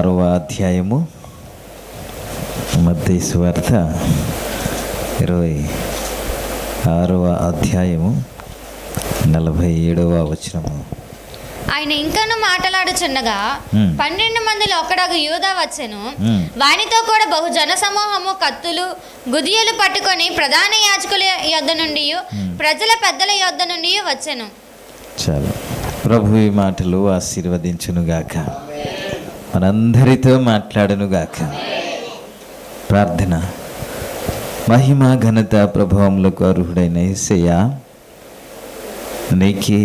6వ అధ్యాయము మత్తయి సువార్త 26వ అధ్యాయము 47వ వచనము. ఆయన ఇంకను మాట్లాడుచుండగా 12 మందిలో ఒకడగు యూదా వచ్చెను. వానితో కూడా బహు జన సమూహము కత్తులు గుదియలు పట్టుకొని ప్రధాన యాజకుల యొద్ద నుండి ప్రజల పెద్దల యొద్ద నుండి వచ్చెను. చాలు. ప్రభు ఈ మాటలు ఆశీర్వదించునుగాక, మనందరితో మాట్లాడునుగాక. ప్రార్థన. మహిమ ఘనత ప్రభావములకు అర్హుడైన యేసయ్యా, నీకే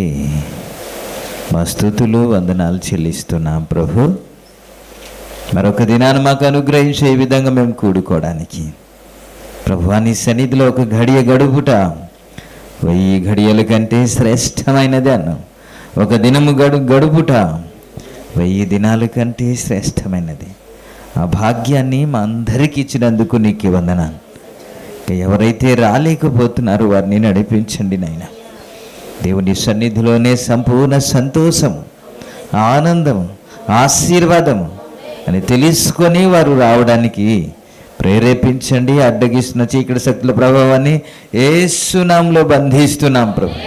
మా స్తుతులు వందనాలు చెల్లిస్తున్నాం ప్రభు. మరొక దినాన్ని మాకు అనుగ్రహించే విధంగా మేము కూడుకోవడానికి ప్రభు నీ సన్నిధిలో ఒక గడియ గడుపుట 1000 గడియల కంటే శ్రేష్టమైనది అన్నాం. ఒక దినము గడుపుట 1000 దినాల కంటే శ్రేష్టమైనది. ఆ భాగ్యాన్ని మా అందరికీ ఇచ్చినందుకు నీకు వందనాలు. ఎవరైతే రాలేకపోతున్నారో వారిని నడిపించండి నాయన. దేవుని సన్నిధిలోనే సంపూర్ణ సంతోషము, ఆనందము, ఆశీర్వాదము అని తెలుసుకొని వారు రావడానికి ప్రేరేపించండి. అడ్డగిస్తున్న చీకటి శక్తుల ప్రభావాన్ని యేసు నామములో బంధిస్తున్నాం ప్రభు.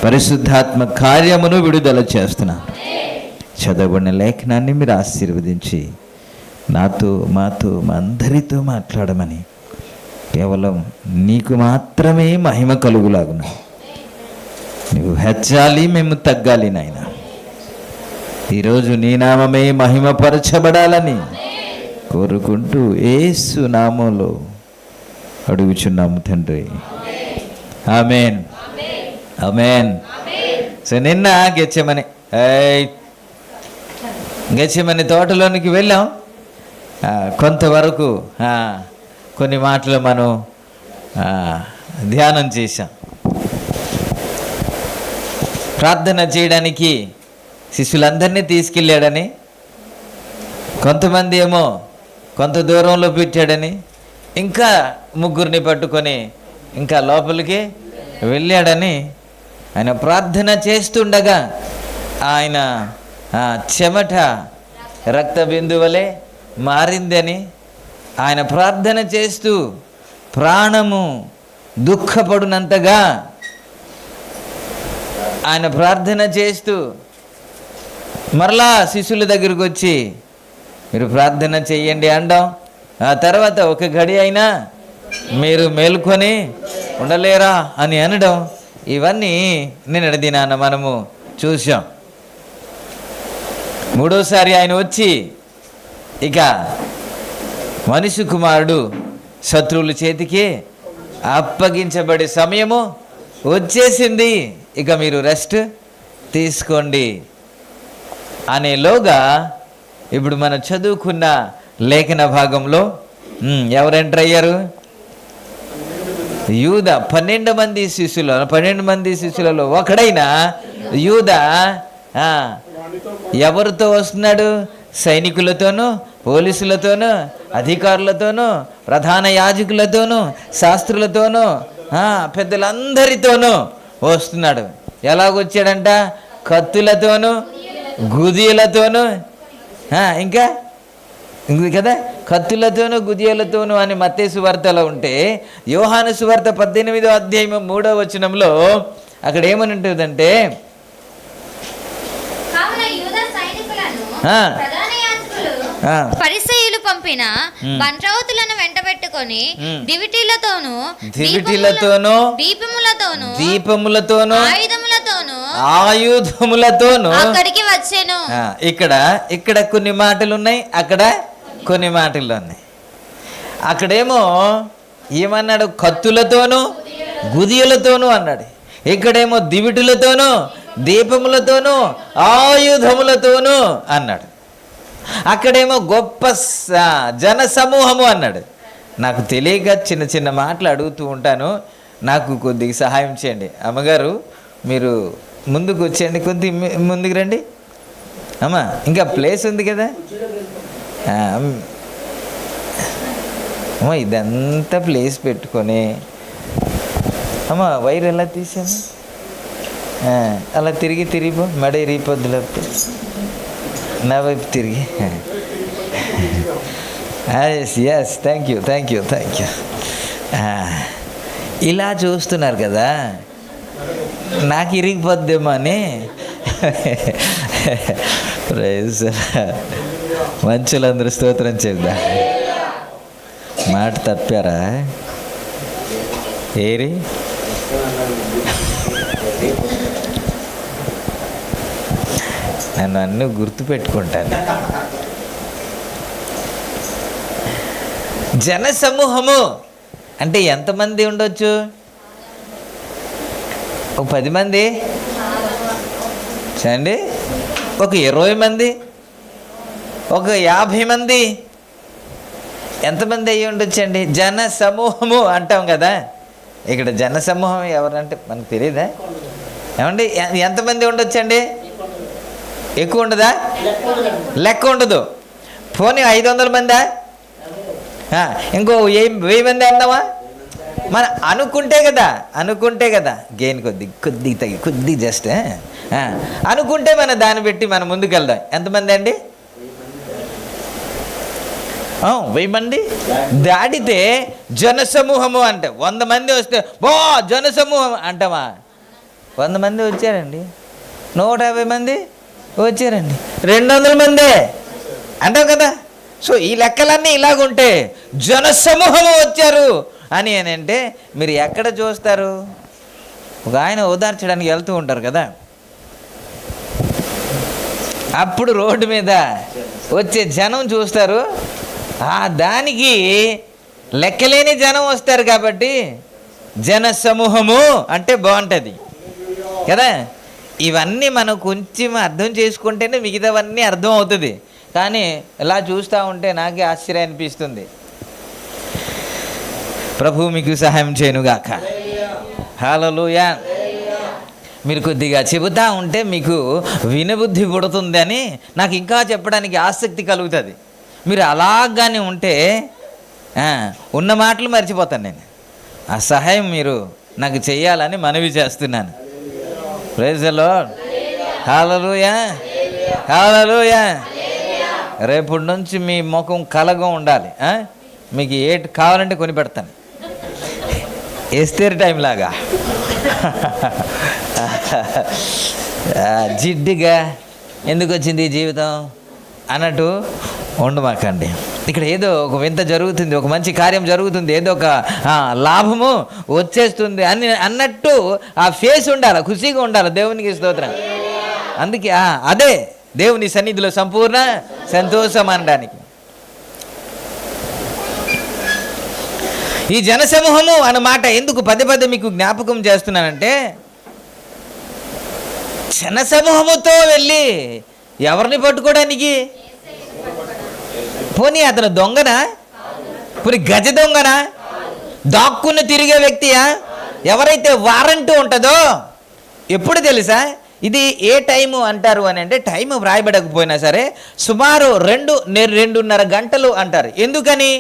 పరిశుద్ధాత్మ కార్యమును విడుదల చేస్తున్నాం. చదవబడిన లేఖనాన్ని మీరు ఆశీర్వదించి నాతో, మాతో, మా అందరితో మాట్లాడమని, కేవలం నీకు మాత్రమే మహిమ కలుగులాగున నువ్వు హెచ్చాలి, మేము తగ్గాలి నాయన. ఈరోజు నీ నామమే మహిమపరచబడాలని కోరుకుంటూ యేసు నామములో అడుగుచున్నాము తండ్రి. ఆమేన్, ఆమేన్. సో నిన్న గెచ్చమని తోటలోనికి వెళ్ళాం. కొంతవరకు కొన్ని మాటలు మనం ధ్యానం చేశాం. ప్రార్థన చేయడానికి శిష్యులందరినీ తీసుకెళ్ళాడని, కొంతమంది ఏమో కొంత దూరంలో పెట్టాడని, ఇంకా 3 పట్టుకొని ఇంకా లోపలికి వెళ్ళాడని, ఆయన ప్రార్థన చేస్తుండగా ఆయన చెమట రక్త బిందువులే మారిందని, ఆయన ప్రార్థన చేస్తూ ప్రాణము దుఃఖపడునంతగా ఆయన ప్రార్థన చేస్తూ మరలా శిష్యుల దగ్గరికి వచ్చి మీరు ప్రార్థన చెయ్యండి అనడం, ఆ తర్వాత ఒక గడి అయినా మీరు మేలుకొని ఉండలేరా అని అనడం, ఇవన్నీ నిన్నటి దినాన మనము చూసాం. 3వసారి ఆయన వచ్చి ఇక మనిషి కుమారుడు శత్రువుల చేతికి అప్పగించబడే సమయము వచ్చేసింది, ఇక మీరు రెస్ట్ తీసుకోండి అనేలోగా ఇప్పుడు మనం చదువుకున్న లేఖన భాగంలో ఎవరు ఎంటర్ అయ్యారు? యూదా. 12 మంది శిష్యులలో ఒకడైన యూదా ఎవరితో వస్తున్నాడు? సైనికులతోనూ, పోలీసులతోనూ, అధికారులతోనూ, ప్రధాన యాజకులతోనూ, శాస్త్రులతోనూ, పెద్దలందరితోనూ వస్తున్నాడు. ఎలాగొచ్చాడంట? కత్తులతోనూ, గుదియలతోనూ, ఇంకా కదా, కత్తులతోనూ గుదియలతోనూ అని మత్తయి సువార్తలో ఉంటే, యోహాను సువార్త 18వ అధ్యాయం 3వ వచనంలో అక్కడ ఏమని ఉంటుందంటే, పరిసయ్యులు పంపిన బంట్రౌతులను వెంటబెట్టుకొని దివిటీలతోనూ దీపములతోనూ ఆయుధములతోనూ అక్కడికి వచ్చాను. ఇక్కడ కొన్ని మాటలు ఉన్నాయి, అక్కడ కొన్ని మాటలు ఉన్నాయి. అక్కడేమో ఏమన్నాడు? కత్తులతోనూ గుదియలతోనూ అన్నాడు. ఇక్కడేమో దివిటులతోనూ దీపములతోనూ ఆయుధములతోనూ అన్నాడు. అక్కడేమో గొప్ప జన సమూహము అన్నాడు. నాకు తెలియక చిన్న చిన్న మాటలు అడుగుతూ ఉంటాను, నాకు కొద్దిగా సహాయం చేయండి. అమ్మగారు మీరు ముందుకు వచ్చేయండి, కొద్ది ముందుకు రండి. అమ్మా ఇంకా ప్లేస్ ఉంది కదా. ఇదంతా ప్లేస్ పెట్టుకొని అమ్మా వైర్ ఎలా తీసాము? అలా తిరిగిపో, మెడ ఇరిగిపోద్ది లేకపోతే నా వైపు తిరిగి. Yes, thank you. ఇలా చూస్తున్నారు కదా, నాకు ఇరిగిపోద్దేమో అని. ప్రైజ్ మంచులందరూ స్తోత్రం చెప్దా. మాట తప్పారా? ఏరి నన్ను అన్నీ గుర్తుపెట్టుకుంటాను. జన సమూహము అంటే ఎంతమంది ఉండొచ్చు? ఒక 10 మంది చూడండి, ఒక 20 మంది, ఒక 50 మంది, ఎంతమంది అయ్యి ఉండొచ్చండి? జన సమూహము అంటాం కదా. ఇక్కడ జన సమూహం ఎవరంటే మనకు తెలియదా? ఏమండి ఎంతమంది ఉండొచ్చండి? ఎక్కువ ఉండదా? లెక్క ఉండదు. పోనీ 500 మందా? ఇంకో 1000 మంది అందామా? మన అనుకుంటే కదా గెయిన్ కొద్ది జస్ట్ అనుకుంటే మన దాన్ని పెట్టి మనం ముందుకు వెళ్దాం. ఎంతమంది అండి? 1000 మంది దాటితే జనసమూహము అంటే 100 మంది వస్తే జనసమూహం అంటామా? 100 మంది వచ్చారండి, 150 మంది వచ్చారండి, 200 మందే అంటావు కదా. సో ఈ లెక్కలన్నీ ఇలాగుంటే జనసమూహము వచ్చారు అని అంటే మీరు ఎక్కడ చూస్తారు? ఒక ఆయన ఓదార్చడానికి వెళ్తూ ఉంటారు కదా, అప్పుడు రోడ్డు మీద వచ్చే జనం చూస్తారు. దానికి లెక్కలేని జనం వస్తారు కాబట్టి జన సమూహము అంటే బాగుంటుంది కదా. ఇవన్నీ మనం కొంచెం అర్థం చేసుకుంటేనే మిగతావన్నీ అర్థం అవుతుంది. కానీ ఇలా చూస్తూ ఉంటే నాకే ఆశ్చర్యం అనిపిస్తుంది. ప్రభు మీకు సహాయం చేయనుగాక. హల్లెలూయా. మీరు కొద్దిగా చెబుతూ ఉంటే మీకు వినబుద్ధి పుడుతుందని నాకు ఇంకా చెప్పడానికి ఆసక్తి కలుగుతుంది. మీరు అలాగానే ఉంటే ఉన్న మాటలు మర్చిపోతాను నేను. ఆ సహాయం మీరు నాకు చేయాలని మనవి చేస్తున్నాను. Praise the lord. Hallelujah, hallelujah. రేపటి నుంచి మీ ముఖం కలగా ఉండాలి. మీకు ఏటి కావాలంటే కొని పెడతాను, ఎస్తేర్ టైం లాగా. జిడ్డుగా ఎందుకు వచ్చింది ఈ జీవితం అన్నట్టు ఉండమాకండి. ఇక్కడ ఏదో ఒక వింత జరుగుతుంది, ఒక మంచి కార్యం జరుగుతుంది, ఏదో ఒక లాభము వచ్చేస్తుంది అని అన్నట్టు ఆ ఫేస్ ఉండాలి, ఖుషీగా ఉండాలి. దేవునికి స్తోత్రం. అందుకే అదే దేవుని సన్నిధిలో సంపూర్ణ సంతోషం అనడానికి. ఈ జనసమూహము అన్నమాట ఎందుకు పదే మీకు జ్ఞాపకం చేస్తున్నానంటే, జనసమూహముతో వెళ్ళి ఎవరిని పట్టుకోవడానికి? పోనీ అతను దొంగనా? పోనీ గజ దొంగనా? దాక్కుని తిరిగే వ్యక్తియా? ఎవరైతే వారంట్ ఉంటుందో, ఎప్పుడు తెలుసా ఇది ఏ టైము అంటారు అని అంటే, టైము వ్రాయబడకపోయినా సరే సుమారు 2-2.5 గంటలు అంటారు. ఎందుకని?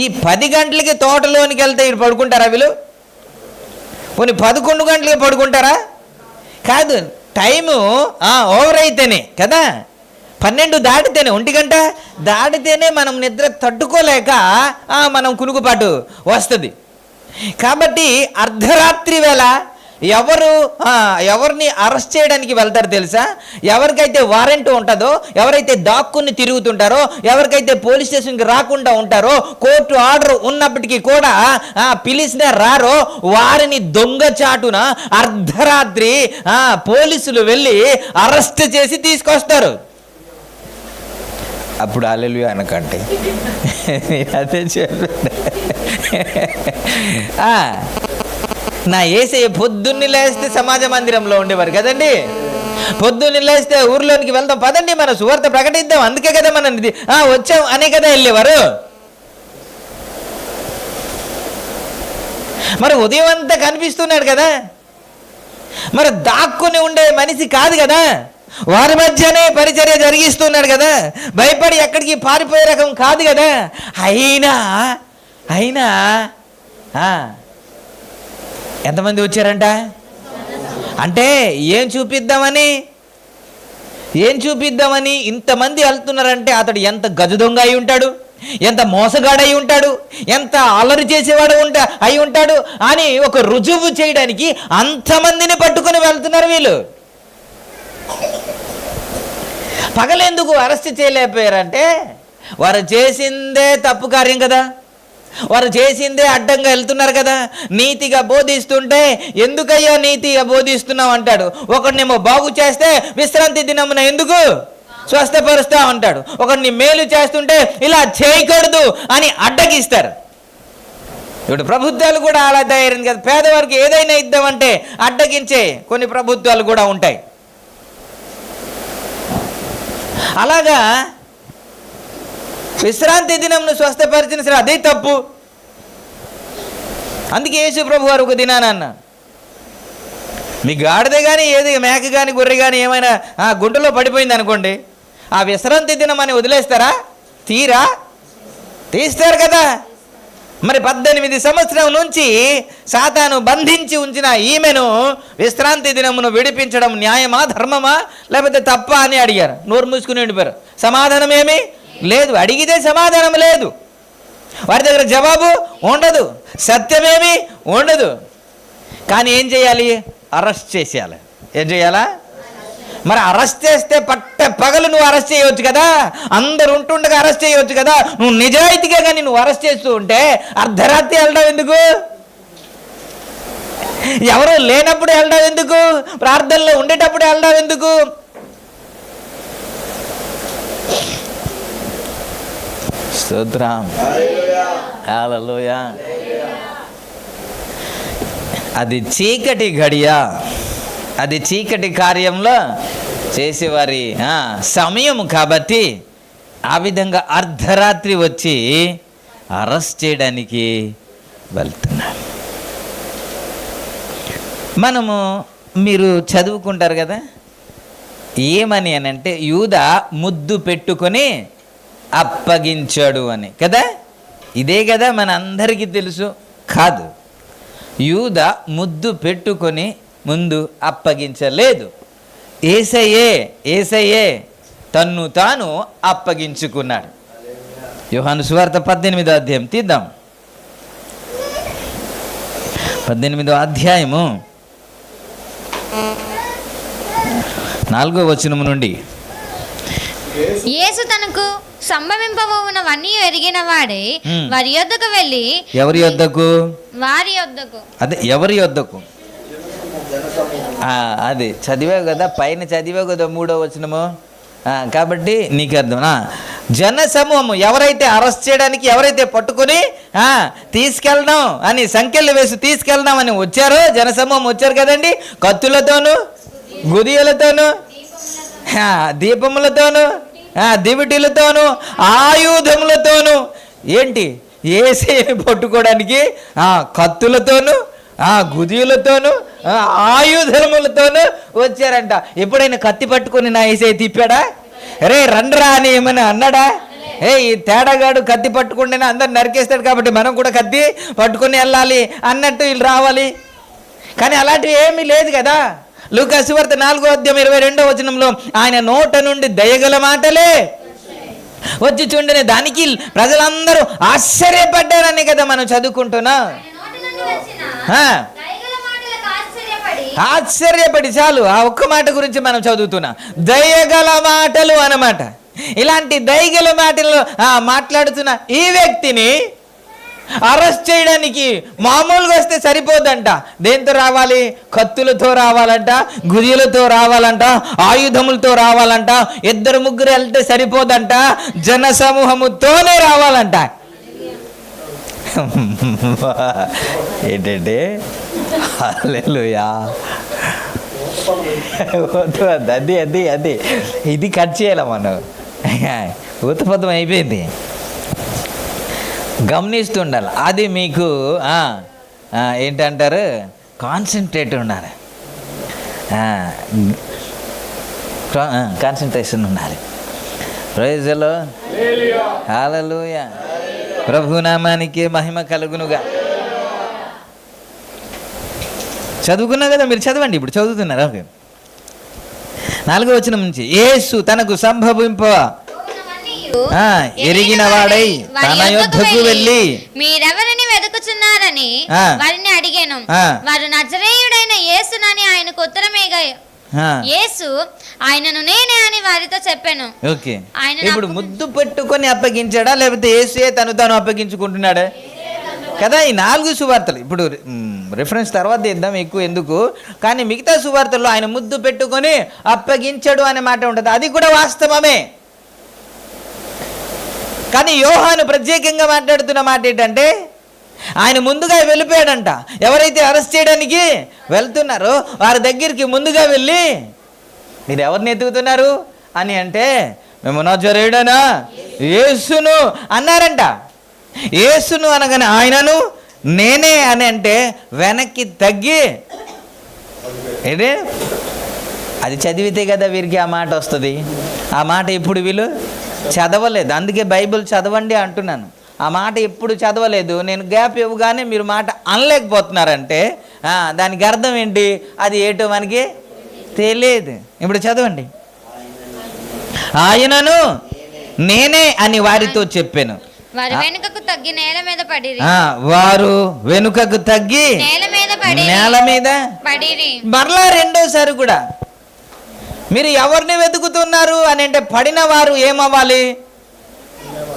ఈ 10 గంటలకి తోటలోనికి వెళ్తే ఇటు పడుకుంటారా వీళ్ళు? పోనీ 11 గంటలకి పడుకుంటారా? కాదు, టైము ఓవర్ అయితేనే కదా, 12 దాటితేనే, 1 గంట దాటితేనే మనం నిద్ర తట్టుకోలేక మనం కునుకుపాటు వస్తుంది. కాబట్టి అర్ధరాత్రి వేళ ఎవరిని అరెస్ట్ చేయడానికి వెళ్తారు తెలుసా? ఎవరికైతే వారెంట్ ఉంటుందో, ఎవరైతే దాక్కుని తిరుగుతుంటారో, ఎవరికైతే పోలీస్ స్టేషన్కి రాకుండా ఉంటారో, కోర్టు ఆర్డర్ ఉన్నప్పటికీ కూడా పిలిచిన రారో, వారిని దొంగచాటున అర్ధరాత్రి పోలీసులు వెళ్ళి అరెస్ట్ చేసి తీసుకొస్తారు. అప్పుడు హల్లెలూయా అనకండి, అదే చెప్పండి. నా యేసయ్య పొద్దున్నే లేస్తే సమాజ మందిరంలో ఉండేవారు కదండి. పొద్దున్నే లేస్తే ఊర్లోనికి వెళ్దాం, పదండి మన సువార్త ప్రకటిద్దాం, అందుకే కదా మనం వచ్చాం అనే కదా వెళ్ళేవారు. మరి ఉదయం అంతా కనిపిస్తున్నాడు కదా, మరి దాక్కుని ఉండే మనిషి కాదు కదా, వారి మధ్యనే పరిచర్య జరిగిస్తున్నాడు కదా, భయపడి ఎక్కడికి పారిపోయే రకం కాదు కదా. అయినా ఎంతమంది వచ్చారంట అంటే ఏం చూపిద్దామని? ఏం చూపిద్దామని ఇంతమంది వెళ్తున్నారంటే అతడు ఎంత గజ దొంగ అయి ఉంటాడు, ఎంత మోసగాడై ఉంటాడు, ఎంత అల్లరి చేసేవాడు అయి ఉంటాడు అని ఒక రుజువు చేయడానికి అంతమందిని పట్టుకొని వెళ్తున్నారు వీళ్ళు. పగలెందుకు అరెస్ట్ చేయలేకపోయారంటే వారు చేసిందే తప్పు కార్యం కదా, వారు చేసిందే అడ్డంగా వెళ్తున్నారు కదా. నీతిగా బోధిస్తుంటే ఎందుకయ్యా నీతిగా బోధిస్తున్నావు అంటాడు. ఒకడినేమో బాగు చేస్తే విశ్రాంతి దినమున ఎందుకు స్వస్థపరుస్తా అంటాడు. ఒకడిని మేలు చేస్తుంటే ఇలా చేయకూడదు అని అడ్డగిస్తారు. ఇప్పుడు ప్రభుత్వాలు కూడా అలా తయారైంది కదా. పేదవారికి ఏదైనా ఇద్దామంటే అడ్డగించే కొన్ని ప్రభుత్వాలు కూడా ఉంటాయి. అలాగా విశ్రాంతి దినంను స్వస్థపరిచిన సరే అదే తప్పు. అందుకే యేసు ప్రభు వారు ఒక దినాన అన్న, మీ గాడిద కానీ ఏది మేక కానీ గొర్రె కానీ ఏమైనా గుంటలో పడిపోయింది అనుకోండి, ఆ విశ్రాంతి దినం అని వదిలేస్తారా? తీస్తారు కదా. మరి 18 సంవత్సరం నుంచి సాతాను బంధించి ఉంచిన ఈమెను విశ్రాంతి దినమును విడిపించడం న్యాయమా, ధర్మమా, లేకపోతే తప్ప అని అడిగారు. నోరు మూసుకుని ఉండిపోయారు. సమాధానం ఏమీ లేదు. అడిగితే సమాధానం లేదు. వారి దగ్గర జవాబు ఉండదు, సత్యమేమీ ఉండదు. కానీ ఏం చేయాలి? అరెస్ట్ చేసేయాలి. ఏం చేయాలా? మరి అరెస్ట్ చేస్తే పగలు నువ్వు అరెస్ట్ చేయవచ్చు కదా, అందరు ఉంటుండగా అరెస్ట్ చేయవచ్చు కదా. నువ్వు నిజాయితీగా కానీ నువ్వు అరెస్ట్ చేస్తూ ఉంటే అర్ధరాత్రి వెళ్ళడం ఎందుకు? ఎవరు లేనప్పుడు వెళ్ళడం ఎందుకు? ప్రార్థనలో ఉండేటప్పుడు వెళ్ళడం ఎందుకు? స్తోత్రం, హల్లెలూయా. అది చీకటి గడియ, అది చీకటి కార్యంలో చేసేవారి సమయం కాబట్టి ఆ విధంగా అర్ధరాత్రి వచ్చి అరెస్ట్ చేయడానికి వెళ్తున్నారు. మనము మీరు చదువుకుంటారు కదా, ఏమని అని అంటే యూదా ముద్దు పెట్టుకొని అప్పగించాడు అని కదా. ఇదే కదా మన అందరికీ తెలుసు. కాదు, యూదా ముద్దు పెట్టుకొని ముందు అప్పగించలేదు. యేసయ్యే తన్ను తాను అప్పగించుకున్నాడు. యోహాను సువార్త 18వ అధ్యాయం తీద్దాం. 18వ అధ్యాయము 4వ వచనము నుండి. యేసు తనకు సంభవింపబోవునవన్నీ ఎరిగిన వాడే వారి యొద్దకు వెళ్ళి. ఎవరి యొద్దకు? వారి యొద్దకు. అదే ఎవరి యొద్దకు? అది చదివావు కదా, పైన చదివావు కదా 3వ వచనము. కాబట్టి నీకు అర్థం. జన సమూహము ఎవరైతే అరెస్ట్ చేయడానికి, ఎవరైతే పట్టుకొని తీసుకెళ్దాం అని సంఖ్యలు వేసి తీసుకెళ్దాం అని వచ్చారో జన సమూహం వచ్చారు కదండి. కత్తులతోనూ, గుదియలతోనూ, దీపములతోనూ, దివిటీలతోనూ, ఆయుధములతోనూ. ఏంటి? యేసయ్యని పట్టుకోవడానికి కత్తులతోనూ, గుదియులతోనూ, ఆయుధములతోనూ వచ్చారంట. ఎప్పుడైనా కత్తి పట్టుకొని నా యేసయ్య తిప్పాడా? రే రండ్రా అని ఏమైనా అన్నాడా? ఈ తేడాగాడు కత్తి పట్టుకుంటేనే అందరు నరికేస్తాడు కాబట్టి మనం కూడా కత్తి పట్టుకొని వెళ్ళాలి అన్నట్టు వీళ్ళు రావాలి. కానీ అలాంటివి ఏమీ లేదు కదా. లూకా సువార్త 4వ అధ్యాయం 22వ వచనంలో ఆయన నోట నుండి దయగల మాటలే వచ్చి చుండిన దానికి ప్రజలందరూ ఆశ్చర్యపడ్డారని కదా మనం చదువుకుంటున్నాం. ఆశ్చర్యపడి చాలు ఆ ఒక్క మాట గురించి మనం చదువుతున్నాం. దయగల మాటలు అన్నమాట. ఇలాంటి దయగల మాటలు మాట్లాడుతున్న ఈ వ్యక్తిని అరెస్ట్ చేయడానికి మామూలుగా వస్తే సరిపోదంట. దేంతో రావాలి? కత్తులతో రావాలంట, గుదిలతో రావాలంట, ఆయుధములతో రావాలంట. 2-3 వెళ్తే సరిపోదంట, జన సమూహముతోనే రావాలంట. ఏంటంటే హల్లెలూయా. అది ఇది కట్ చేయాలి మనం. ఉత్పత్తం అయిపోయింది. గమనిస్తుండాలి. అది మీకు ఏంటంటారు? కాన్సన్ట్రేట్ ఉండాలి, కాన్సన్ట్రేషన్ ఉండాలి. ప్రైజ్ ది లార్డ్, హల్లెలూయా. ప్రభునామానికి మహిమ కలుగునుగా. చదువుకున్నా కదా మీరు, చదవండి. ఇప్పుడు చదువుతున్నారు. ఓకే. 4వ వచనం నుంచి, యేసు తనకు సంభవింప ఎరిగిన వాడై తన యొద్దకు వెళ్ళి మీరెవరిని వెతుకుచున్నారని వారిని అడిగాను. వారు నజరేయుడైన యేసునని ఆయనకు ఉత్తరమేగా యేసు ఆయనను నేనే అని వారితో చెప్పాను. ఓకే, ఇప్పుడు ముద్దు పెట్టుకొని అప్పగించాడా లేకపోతే యేసుయే తాను అప్పగించుకుంటున్నాడా కదా? ఈ 4 సువార్తలు ఇప్పుడు రిఫరెన్స్ తర్వాత ఇద్దాం, ఎక్కువ ఎందుకు, కానీ మిగతా సువార్తల్లో ఆయన ముద్దు పెట్టుకొని అప్పగించడు అనే మాట ఉంటుంది, అది కూడా వాస్తవమే. కానీ యోహాను ప్రత్యేకంగా మాట్లాడుతున్న మాట ఏంటంటే, ఆయన ముందుగా వెళ్ళిపోయాడంట. ఎవరైతే అరెస్ట్ చేయడానికి వెళ్తున్నారో వారి దగ్గరికి ముందుగా వెళ్ళి, మీరు ఎవరిని ఎత్తుకుతున్నారు అని అంటే, మేము నజరేయుడైన యేసును అన్నారంట. యేసును అనగానే ఆయనను నేనే అని అంటే వెనక్కి తగ్గి, ఏదే అది చదివితే కదా వీరికి ఆ మాట వస్తుంది. ఆ మాట ఇప్పుడు వీళ్ళు చదవలేదు, అందుకే బైబిల్ చదవండి అంటున్నాను. ఆ మాట ఎప్పుడు చదవలేదు, నేను గ్యాప్ ఇవ్వగానే మీరు మాట అనలేకపోతున్నారంటే దానికి అర్థం ఏంటి? అది ఏటో మనకి తెలియదు. ఇప్పుడు చదవండి. ఆయనను నేనే అని వారితో చెప్పాను. వారు వెనుకకు తగ్గి నేల మీద పడిరి. వారు వెనుకకు తగ్గి నేల మీద పడిరి. మరలా రెండోసారి కూడా మీరు ఎవరిని వెతుకుతున్నారు అని అంటే, పడిన వారు ఏమవ్వాలి?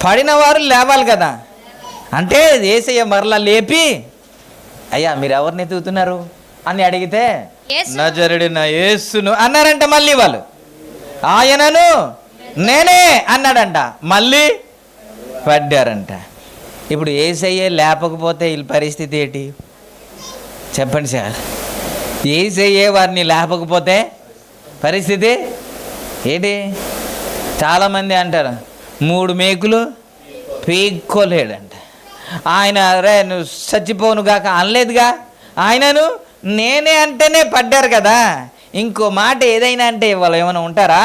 పడిన వారు లేవాలి కదా. అంటే యేసయ్య మరలా లేపి, అయ్యా మీరు ఎవరిని వెతుకుతున్నారు అని అడిగితే, నజరేయుడైన యేసును అన్నారంట. మళ్ళీ వాళ్ళు ఆయనను నేనే అన్నాడంట, మళ్ళీ పడ్డారంట. ఇప్పుడు యేసయ్యే లేపకపోతే వీళ్ళ పరిస్థితి ఏంటి చెప్పండి సార్? యేసయ్యే వారిని లేపకపోతే పరిస్థితి ఏంటి? చాలామంది అంటారు 3 మేకులు పీక్కోలేడంట. ఆయన రే నువ్వు చచ్చిపోను గాక అనలేదుగా, ఆయనను నేనే అంటేనే పడ్డారు కదా. ఇంకో మాట ఏదైనా అంటే వాళ్ళు ఏమైనా ఉంటారా?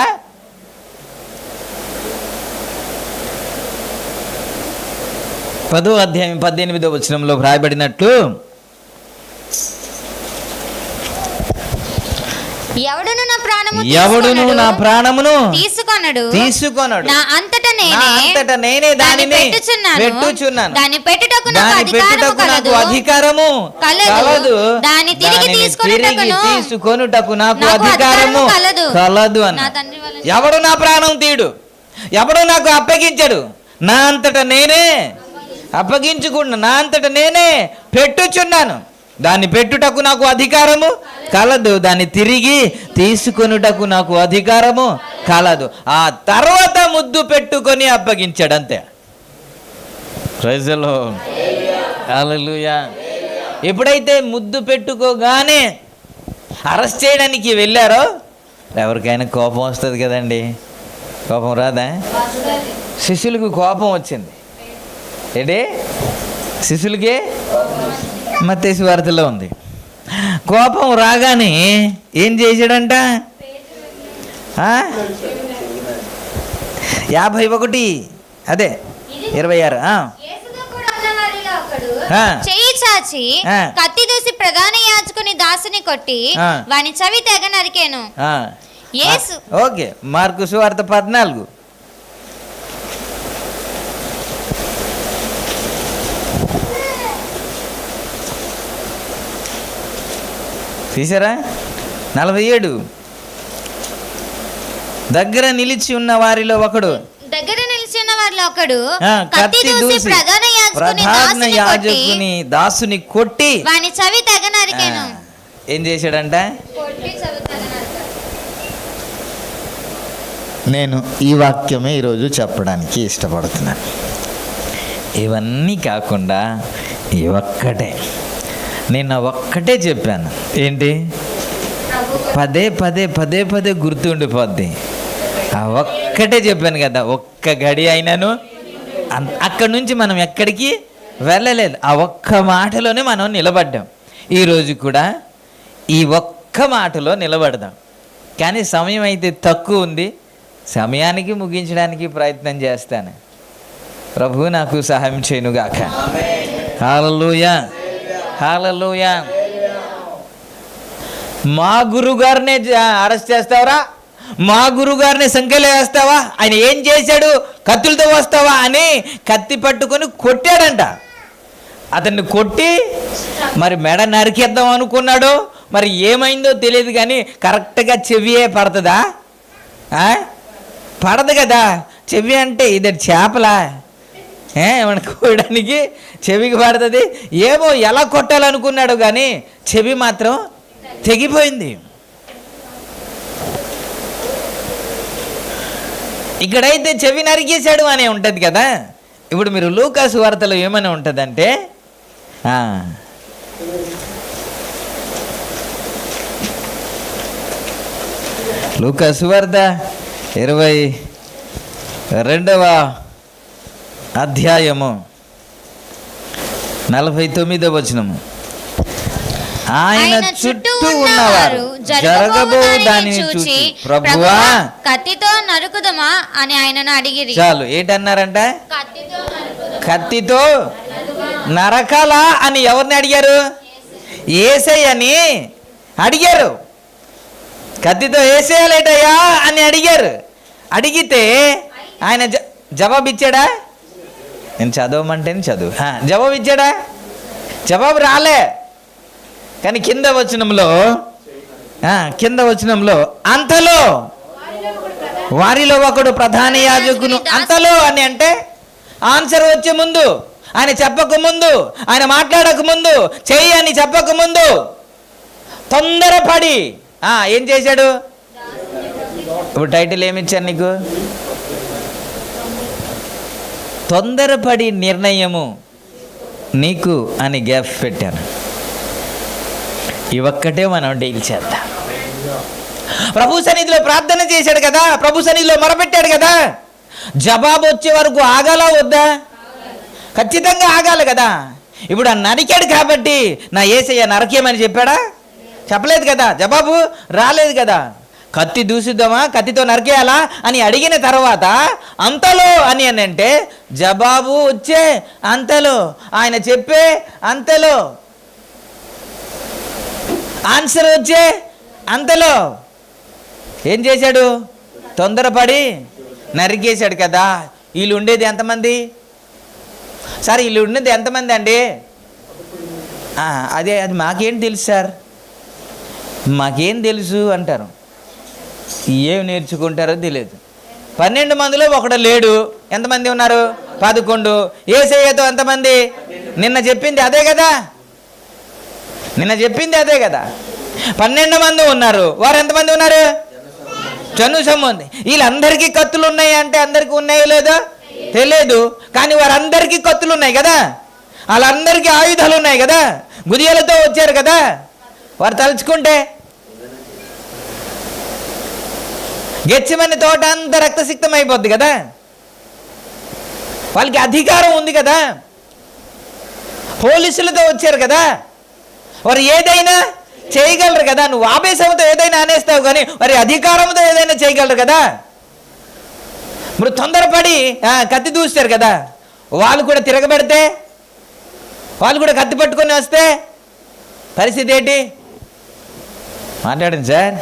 10వ అధ్యాయం 18వ వచనంలో వ్రాయబడినట్లు, ఎవడును నా ప్రాణమును తీసుకొనడు, నా అంతట నేనే దానిని పెట్టుచున్నాను. దాన్ని పెట్టుటకు నాకు అధికారము కలదు, దాన్ని తిరిగి తీసుకొనుటకు నాకు అధికారము కలదు అన్న. ఎవడు నా ప్రాణం తీయడు, ఎవడు నాకు అప్పగించడు, నా అంతట నేనే అప్పగించుకున్నా, నా అంతట నేనే పెట్టుచున్నాను. దాన్ని పెట్టుటకు నాకు అధికారము కలదు, దాన్ని తిరిగి తీసుకొనుటకు నాకు అధికారము కలదు. ఆ తర్వాత ముద్దు పెట్టుకొని అప్పగించాడు, అంతే. ప్రైజ్ ది లార్డ్, హల్లెలూయా. ఎప్పుడైతే ముద్దు పెట్టుకోగానే అరెస్ట్ చేయడానికి వెళ్ళారో, ఎవరికైనా కోపం వస్తుంది కదండి. కోపం రాదా? శిష్యులకు కోపం వచ్చింది. ఏంటి? శిష్యులకి మత్తయి సువార్తలో ఉంది. కోపం రాగానే ఏం చేశాడంట? 51 అదే 26 చెయ్యి చాచి కత్తి దూసి ప్రధాన యాజకుని దాసుని కొట్టి వాని చెవి తెగ నరికాను. ఓకే, మార్కు సువార్త 14 తీసారా? 47 దగ్గర నిలిచి ఉన్న వారిలో ఒకడు కత్తి దూసి ప్రధాన యాజకుని దాసుని కొట్టి వాని చెవి తెగ నరికాను. ఏం చేశాడంట? నేను ఈ వాక్యమే ఈరోజు చెప్పడానికి ఇష్టపడుతున్నాను. ఇవన్నీ కాకుండా ఈ ఒక్కటే, నేను ఒక్కటే చెప్పాను. ఏంటి? పదే పదే పదే పదే గుర్తుండిపోద్ది. ఆ ఒక్కటే చెప్పాను కదా. ఒక్క గడి అయినాను అక్కడి నుంచి మనం ఎక్కడికి వెళ్ళలేదు. ఆ ఒక్క మాటలోనే మనం నిలబడ్డాం. ఈరోజు కూడా ఈ ఒక్క మాటలో నిలబడదాం. కానీ సమయం అయితే తక్కువ ఉంది, సమయానికి ముగించడానికి ప్రయత్నం చేస్తాను. ప్రభు నాకు సహాయం చేయనుగాక. హల్లెలూయా, హల్లెలూయా. మా గురుగారినే అరెస్ట్ చేస్తావరా మా గురుగారిని సంఖ్యలో వేస్తావా, ఆయన ఏం చేశాడు, కత్తులతో వస్తావా అని కత్తి పట్టుకొని కొట్టాడంట. అతన్ని కొట్టి మరి మెడ నరికేద్దాం అనుకున్నాడు, మరి ఏమైందో తెలియదు. కానీ కరెక్ట్గా చెవియే పడుతుందా? పడదు కదా. చెవి అంటే ఇది చేపలా ఏమన్నా కోయడానికి చెవికి పడుతుంది. ఏమో ఎలా కొట్టాలనుకున్నాడు కానీ చెవి మాత్రం తెగిపోయింది. ఇక్కడైతే చెవి నరికేశాడు అనే ఉంటుంది కదా. ఇప్పుడు మీరు లూకా సువార్తలో ఏమని ఉంటుందంటే, లూకా సువార్త 22వ అధ్యాయము 49వ వచనము. ఆయన చుట్టూ ఉన్నవారు జరగబో దానిని చూచి, ప్రభువా కత్తితో నరుకుదమా అని ఆయనను అడిగిరి. చాలు, ఏంటన్నారంట? కత్తితో నరకాలా అని ఎవరిని అడిగారు? యేసయ్యని అడిగారు. కత్తితో వేసేయాలేటయ్యా అని అడిగారు. అడిగితే ఆయన జవాబు ఇచ్చాడా? నేను చదవమంటేనే చదువు. జవాబు ఇచ్చాడా? జవాబు రాలే. కానీ కింద వచనంలో అంతలో వారిలో ఒకడు ప్రధాన యాజకును, అంతలో అని అంటే ఆన్సర్ వచ్చే ముందు, ఆయన చెప్పక ముందు, ఆయన మాట్లాడక ముందు, చెయ్యి అని చెప్పక ముందు తొందరపడి ఏం చేశాడు? ఇప్పుడు టైటిల్ ఏమిచ్చాను నీకు? తొందరపడి నిర్ణయము నీకు అని గ్యాప్ పెట్టాను. ఇవొక్కటే మనం డీల్ చేద్దాం. ప్రభు సన్నిధిలో ప్రార్థన చేశాడు కదా, ప్రభు సన్నిధిలో మొరపెట్టాడు కదా, జవాబు వచ్చే వరకు ఆగాలా వద్దా? ఖచ్చితంగా ఆగాలి కదా. ఇప్పుడు ఆ నరికాడు కాబట్టి నా యేసయ్య నరకేమని చెప్పాడా? చెప్పలేదు కదా. జవాబు రాలేదు కదా. కత్తి దూసిద్దామా, కత్తితో నరికేయాలా అని అడిగిన తర్వాత అంతలో అని అంటే జవాబు వచ్చే అంతలో, ఆయన చెప్పే అంతలో, ఆన్సర్ వచ్చే అంతలో ఏం చేశాడు? తొందరపడి నరికేశాడు కదా. వీళ్ళు ఉండేది ఎంతమంది? సార్ వీళ్ళు ఉండేది ఎంతమంది అండి? అది మాకేం తెలుసు సార్, మాకేం తెలుసు అంటారు. ఏం నేర్చుకుంటారో తెలియదు. 12 మందిలో ఒకడు లేడు. ఎంతమంది ఉన్నారు? 11. యేసయ్యతో ఎంతమంది? నిన్న చెప్పింది అదే కదా. 12 మంది ఉన్నారు. వారు ఎంతమంది ఉన్నారు? జనసమూహం. వీళ్ళందరికీ కత్తులు ఉన్నాయి అంటే అందరికీ ఉన్నాయో లేదో తెలియదు. కానీ వారందరికీ కత్తులు ఉన్నాయి కదా, వాళ్ళందరికీ ఆయుధాలు ఉన్నాయి కదా, గుదియలతో వచ్చారు కదా. వారు తలుచుకుంటే గెత్సెమనే తోట అంతా రక్తసిక్తం అయిపోద్ది కదా. వాళ్ళకి అధికారం ఉంది కదా, పోలీసులతో వచ్చారు కదా, వారు ఏదైనా చేయగలరు కదా. నువ్వు ఆవేశంతో ఏదైనా అనేస్తావు కానీ వారి అధికారంతో ఏదైనా చేయగలరు కదా. ఇప్పుడు తొందరపడి కత్తి దూస్తారు కదా, వాళ్ళు కూడా తిరగబెడితే, వాళ్ళు కూడా కత్తి పట్టుకొని వస్తే పరిస్థితి ఏంటి? మాట్లాడండి సార్.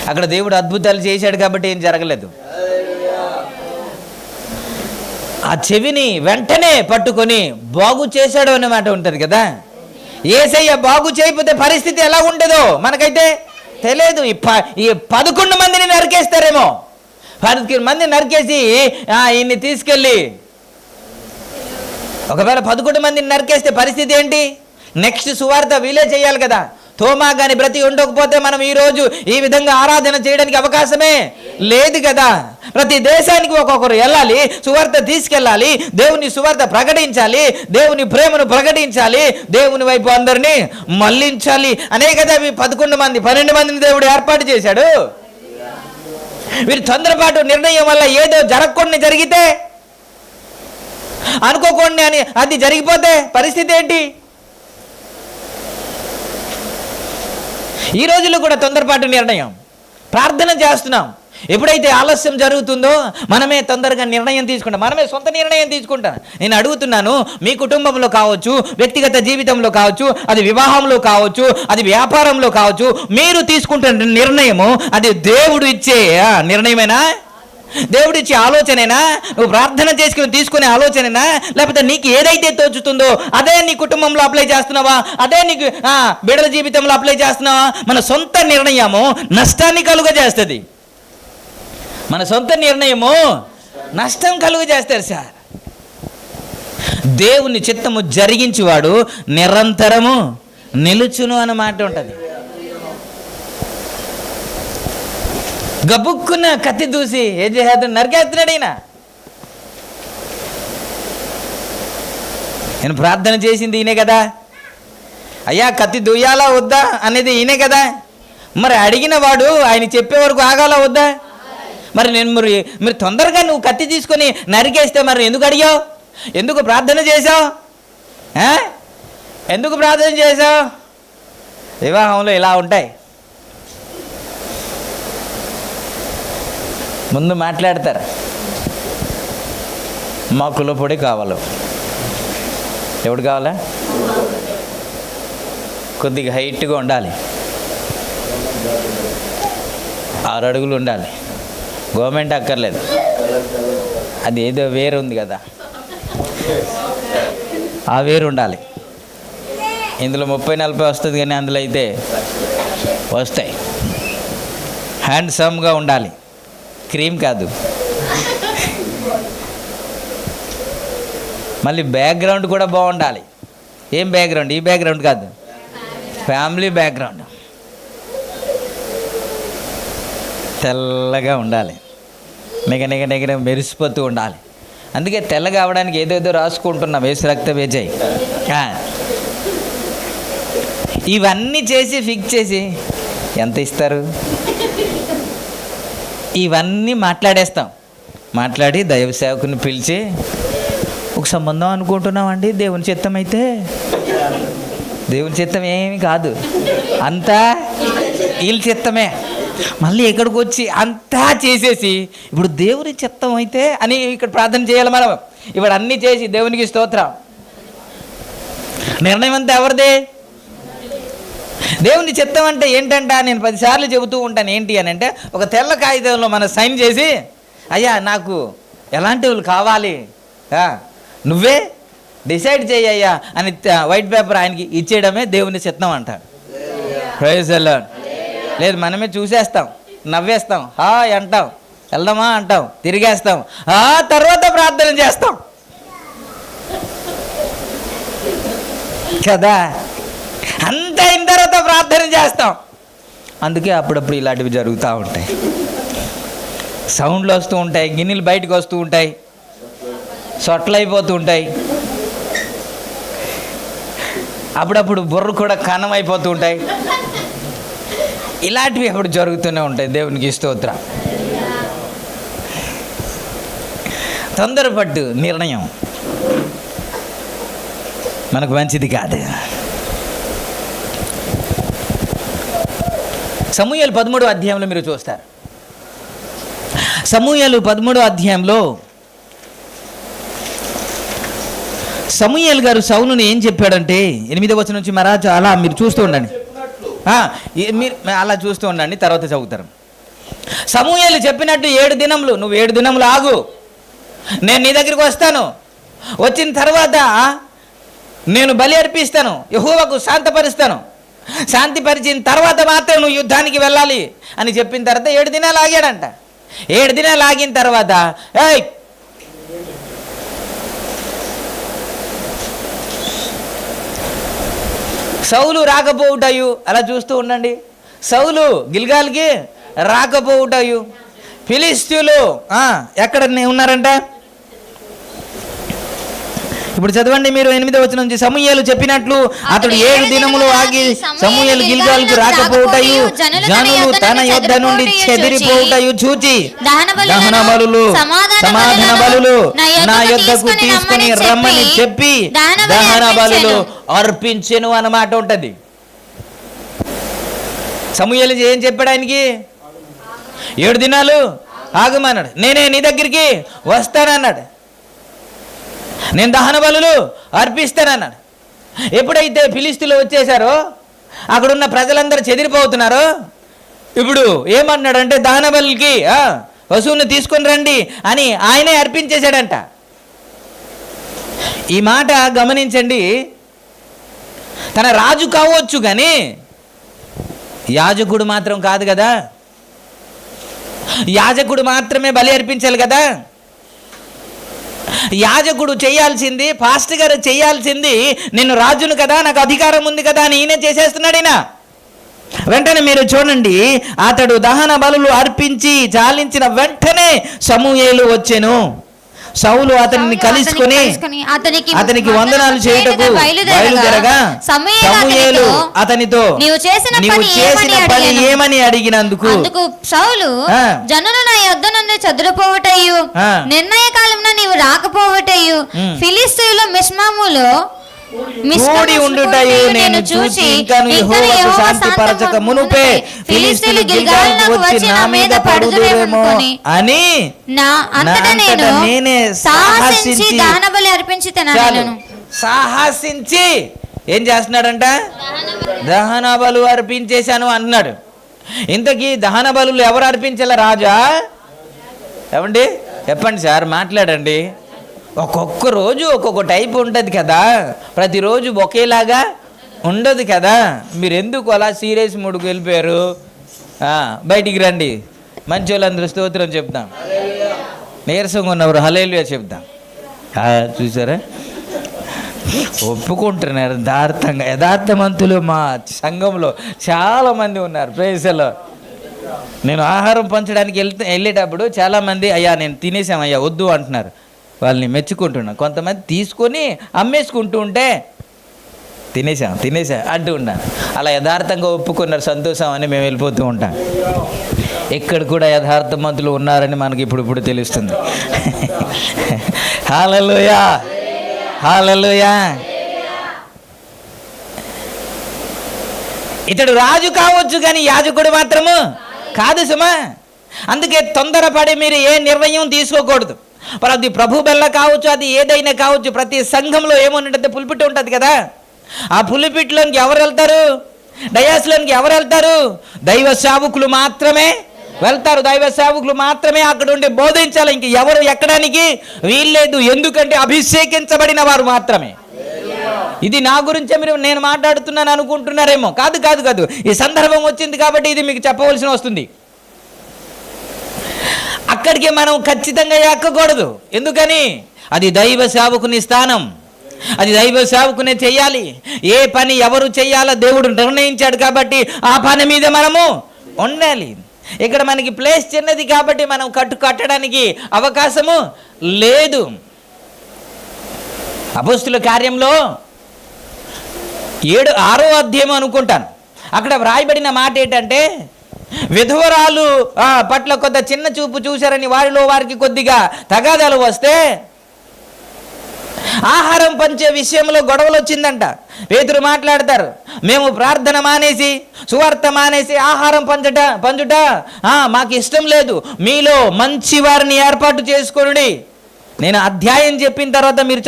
అక్కడ దేవుడు అద్భుతాలు చేశాడు కాబట్టి ఏం జరగలేదు. ఆ చెవిని వెంటనే పట్టుకొని బాగు చేశాడు అన్నమాట ఉంటుంది కదా. యేసయ్య బాగు చేయకపోతే పరిస్థితి ఎలా ఉంటుందో మనకైతే తెలియదు. ఈ 11 మందిని నరికేస్తారేమో. 11 మందిని నరికేసి ఈయన్ని తీసుకెళ్ళి, ఒకవేళ 11 మందిని నరికేస్తే పరిస్థితి ఏంటి? నెక్స్ట్ సువార్త వీలే చేయాలి కదా. తోమా కానీ బ్రతి ఉండకపోతే మనం ఈరోజు ఈ విధంగా ఆరాధన చేయడానికి అవకాశమే లేదు కదా. ప్రతి దేశానికి ఒక్కొక్కరు వెళ్ళాలి, సువార్త తీసుకెళ్ళాలి, దేవుని సువార్త ప్రకటించాలి, దేవుని ప్రేమను ప్రకటించాలి, దేవుని వైపు అందరినీ మళ్ళించాలి అనే కదా 11 మంది 12 మందిని దేవుడు ఏర్పాటు చేశాడు. వీరు తొందరపాటు నిర్ణయం వల్ల ఏదో జరగకుండా జరిగితే, అనుకోకుండా అని అది జరిగిపోతే పరిస్థితి ఏంటి? ఈ రోజుల్లో కూడా తొందరపాటు నిర్ణయం. ప్రార్థన చేస్తున్నాం, ఎప్పుడైతే ఆలస్యం జరుగుతుందో మనమే తొందరగా నిర్ణయం తీసుకుంటాం, మనమే సొంత నిర్ణయం తీసుకుంటాం. నేను అడుగుతున్నాను, మీ కుటుంబంలో కావచ్చు, వ్యక్తిగత జీవితంలో కావచ్చు, అది వివాహంలో కావచ్చు, అది వ్యాపారంలో కావచ్చు, మీరు తీసుకుంటున్న నిర్ణయము అది దేవుడు ఇచ్చే నిర్ణయమేనా? దేవుడు ఇచ్చే ఆలోచనేనా? నువ్వు ప్రార్థన చేసుకుని తీసుకునే ఆలోచనేనా? లేకపోతే నీకు ఏదైతే తోచుతుందో అదే నీ కుటుంబంలో అప్లై చేస్తున్నావా? అదే నీకు బిడ్డల జీవితంలో అప్లై చేస్తున్నావా? మన సొంత నిర్ణయము నష్టాన్ని కలుగజేస్తుంది. మన సొంత నిర్ణయము నష్టం కలుగజేస్తారు సార్. దేవుని చిత్తము జరిగించేవాడు నిరంతరము నిలుచును అన్న మాట ఉంటుంది. గబుక్కున్న కత్తి దూసి ఏం చేస్తాడు? నరికేస్తున్నాడు ఈయన. నేను ప్రార్థన చేసింది ఈయనే కదా, అయ్యా కత్తి దూయాలా వద్దా అనేది ఈయనే కదా. మరి అడిగిన వాడు ఆయన చెప్పే వరకు ఆగాలా వద్దా? మరి మీరు తొందరగా నువ్వు కత్తి తీసుకొని నరికేస్తే మరి ఎందుకు అడిగావు? ఎందుకు ప్రార్థన చేసావు? ఎందుకు ప్రార్థన చేసావు? వివాహంలో ఇలా ఉంటాయి. ముందు మాట్లాడతారు, మా కులపొడి కావాలి. ఎవడు కావాలా? కొద్దిగా హైట్గా ఉండాలి, 6 అడుగులు ఉండాలి. గవర్నమెంట్ అక్కర్లేదు, అది ఏదో వేరు ఉంది కదా, ఆ వేరు ఉండాలి. ఇందులో 30-40 వస్తుంది, కానీ అందులో అయితే వస్తాయి. హ్యాండ్సమ్గా ఉండాలి, క్రీమ్ కాదు. మళ్ళీ బ్యాక్గ్రౌండ్ కూడా బాగుండాలి. ఏం బ్యాక్గ్రౌండ్? ఈ బ్యాక్గ్రౌండ్ కాదు, ఫ్యామిలీ బ్యాక్గ్రౌండ్. తెల్లగా ఉండాలి, నిగ మెరిసిపోతూ ఉండాలి. అందుకే తెల్లగా అవడానికి ఏదేదో రాసుకుంటున్నాం, వేసి రక్త వేజాయి. ఇవన్నీ చేసి ఫిక్స్ చేసి ఎంత ఇస్తారు? ఇవన్నీ మాట్లాడేస్తాం. మాట్లాడి దైవ సేవకుని పిలిచి ఒక సంబంధం అనుకుంటున్నామండి, దేవుని చిత్తం అయితే. దేవుని చిత్తం ఏమి కాదు, అంతా వీళ్ళ చిత్తమే. మళ్ళీ ఇక్కడికి వచ్చి అంతా చేసేసి ఇప్పుడు దేవుని చిత్తం అయితే అని ఇక్కడ ప్రార్థన చేయాలి మనం. ఇప్పుడు అన్నీ చేసి దేవునికి స్తోత్రం. నిర్ణయం అంతా ఎవరిదే? దేవుని చిత్తం అంటే ఏంటంట? నేను 10 సార్లు చెబుతూ ఉంటాను. ఏంటి అని అంటే, ఒక తెల్ల కాగితంలో మనం సైన్ చేసి, అయ్యా నాకు ఎలాంటి వాళ్ళు కావాలి, నువ్వే డిసైడ్ చేయ్యా అని వైట్ పేపర్ ఆయనకి ఇచ్చేయడమే దేవుని చిత్తం అంటాడు. Praise the lord. లేదు, మనమే చూసేస్తాం, నవ్వేస్తాం, హాయ్ అంటాం, వెళ్దామా అంటాం, తిరిగేస్తాం, ఆ తర్వాత ప్రార్థన చేస్తాం కదా. అంత అయిన తర్వాత ప్రార్థన చేస్తాం. అందుకే అప్పుడప్పుడు ఇలాంటివి జరుగుతూ ఉంటాయి. సౌండ్లు వస్తూ ఉంటాయి, గిన్నెలు బయటకు వస్తూ ఉంటాయి, సొట్లు అయిపోతూ ఉంటాయి, అప్పుడప్పుడు బుర్ర కూడా కన్నం అయిపోతూ ఉంటాయి. ఇలాంటివి అప్పుడు జరుగుతూనే ఉంటాయి. దేవునికి స్తోత్రం. తొందరపట్టు నిర్ణయం మనకు మంచిది కాదు. సమూయేలు 13వ అధ్యాయంలో మీరు చూస్తారు. సమూయేలు 13వ అధ్యాయంలో సమూయేలు గారు సౌలుని ఏం చెప్పాడంటే 8వ వచనం నుంచి మరాజు అలా మీరు చూస్తూ ఉండండి, మీరు అలా చూస్తూ ఉండండి, తర్వాత చదువుతారు. సమూయేలు చెప్పినట్టు 7 దినములు, నువ్వు 7 దినములు ఆగు, నేను నీ దగ్గరికి వస్తాను, వచ్చిన తర్వాత నేను బలి అర్పిస్తాను, యెహోవాకు శాంతపరుస్తాను, శాంతిపరిచిన తర్వాత మాత్రం నువ్వు యుద్ధానికి వెళ్ళాలి అని చెప్పిన తర్వాత 7 దినాలు ఆగాడంట. 7 దినాలు ఆగిన తర్వాత సౌలు రాకపోవుటయు, అలా చూస్తూ ఉండండి. సౌలు గిల్గాల్కి రాకపోవుటయు, ఫిలిష్తీయులు ఎక్కడ ఉన్నారంట? ఇప్పుడు చదవండి మీరు 8వ వచనం నుంచి. సమూయేలు చెప్పినట్లు అతడు 7 దినములు ఆగి సమూయేలు గిల్గాలుకు రాకపోవుటయు జనులు తన యొద్ద నుండి చెదిరిపోవుటయు చూచి దహన బలులు సమాధాన బలులు నా యొద్దకు తీసుకుని రమ్మని చెప్పి దహన బలులు అర్పించెను అన్నమాట ఉంటది. సమూయేలు ఏం చెప్పాడు ఆయనకి? 7 దినాలు ఆగమన్నాడు. నేనే నీ దగ్గరికి వస్తానన్నాడు. నేను దహన బలులు అర్పిస్తానన్నాడు. ఎప్పుడైతే ఫిలిస్తీన్లు వచ్చేసారో, అక్కడున్న ప్రజలందరూ చెదిరిపోతున్నారో, ఇప్పుడు ఏమన్నాడంటే దహన బలులకి పశువుని తీసుకొని రండి అని ఆయనే అర్పించేశాడంట. ఈ మాట గమనించండి. తన రాజు కావచ్చు కానీ యాజకుడు మాత్రం కాదు కదా. యాజకుడు మాత్రమే బలి అర్పించాలి కదా. యాజకుడు చేయాల్సింది, పాస్టర్ గారు చేయాల్సింది, నేను రాజును కదా, నాకు అధికారం ఉంది కదా అని ఈయన చేసేస్తున్నాడు. ఈయన వెంటనే మీరు చూడండి, అతడు దహన బలులు అర్పించి చాలించిన వెంటనే సమూయేలు వచ్చెను. సౌలు అతనిని కలుసుకొని అతనికి వందనాలు చేయుటకు బయలుదేరగా సమూయేలు అతనితో నీవు చేసిన పని ఏమని అడిగినందుకు సౌలు జనులు నా యొద్ద నుండి చదురుపోవటయు నిర్ణయ కాలంలో నీవు రాకపోవటయు ఫిలిస్తీయులు మిస్మాములో కూడి ఉండుటయు నేను చూసి ఇంకను యెహోవాకు శాంతి పరచక మునుపే ఫిలిస్తీయులు గిల్గాలునకు వచ్చి నా మీద పడుదురేమో అని నా అంతటా నేనే సాహసించి దహనబలి అర్పించి తినను. సాహసించి ఏం చేస్తున్నాడంట? దహన బలు అర్పించేశాను అన్నాడు. ఇంతకీ దహన బలులు ఎవరు అర్పించాల? రాజా? ఏమండి చెప్పండి సార్, మాట్లాడండి. ఒక్కొక్క రోజు ఒక్కొక్క టైప్ ఉంటుంది కదా, ప్రతిరోజు ఒకేలాగా ఉండదు కదా. మీరు ఎందుకు అలా సీరియస్ మూడుకు వెళ్ళిపోయారు? బయటికి రండి, మంచి వాళ్ళందరూ స్తోత్రం చెప్తాం. నీరసంగా ఉన్నవారు హల్లెలూయా చెప్తాం. చూసారా, ఒప్పుకుంటున్నారు యథార్థవంతులు మా సంఘంలో చాలామంది ఉన్నారు. ప్రేసలో నేను ఆహారం పంచడానికి వెళ్ళేటప్పుడు చాలామంది అయ్యా నేను తినేసామయ్యా వద్దు అంటున్నారు. వాళ్ళని మెచ్చుకుంటున్నాను. కొంతమంది తీసుకొని అమ్మేసుకుంటూ ఉంటే తినేసా అంటూ ఉన్నాను. అలా యథార్థంగా ఒప్పుకున్నారు, సంతోషం అని మేము వెళ్ళిపోతూ ఉంటాం. ఎక్కడ కూడా యథార్థవంతులు ఉన్నారని మనకి ఇప్పుడు తెలుస్తుంది. హల్లెలూయా, హల్లెలూయా. ఇతడు రాజు కావచ్చు కానీ యాజకుడు మాత్రము కాదు సుమా. అందుకే తొందరపడి మీరు ఏ నిర్ణయం తీసుకోకూడదు. అది ప్రభు బెల్ల కావచ్చు, అది ఏదైనా కావచ్చు. ప్రతి సంఘంలో ఏముంటుంది? పులిపిట్ ఉంటుంది కదా. ఆ పులిపిట్లోనికి ఎవరు వెళ్తారు? డయాస్లోనికి ఎవరు వెళ్తారు? దైవ సేవకులు మాత్రమే వెళ్తారు. దైవ సేవకులు మాత్రమే అక్కడ ఉండి బోధించాలి. ఇంక ఎవరు ఎక్కడానికి వీల్లేదు. ఎందుకంటే అభిషేకించబడిన వారు మాత్రమే. ఇది నా గురించే మీరు నేను మాట్లాడుతున్నాను అనుకుంటున్నారేమో. కాదు. ఈ సందర్భం వచ్చింది కాబట్టి ఇది మీకు చెప్పవలసి వస్తుంది. అక్కడికి మనం ఖచ్చితంగా ఎక్కకూడదు. ఎందుకని? అది దైవ సేవకుని స్థానం. అది దైవ సేవకునే చేయాలి. ఏ పని ఎవరు చేయాలో దేవుడు నిర్ణయించాడు కాబట్టి ఆ పని మీద మనము ఉండాలి. ఇక్కడ మనకి ప్లేస్ చిన్నది కాబట్టి మనం కట్టడానికి అవకాశము లేదు. అపోస్తుల కార్యంలో 6వ అధ్యాయం అనుకుంటాను, అక్కడ వ్రాయబడిన మాట ఏంటంటే, విధవరాలు పట్ల కొంత చిన్న చూపు చూశారని వారికి కొద్దిగా తగాదాలు వస్తే ఆహారం పంచే విషయంలో గొడవలు వచ్చిందంట. పేతురు మాట్లాడతారు, మేము ప్రార్థన మానేసి సువార్త మానేసి ఆహారం పంచుట మాకు ఇష్టం లేదు, మీలో మంచి వారిని ఏర్పాటు చేసుకోండి. నేను అధ్యాయం చెప్పిన తర్వాత మీరు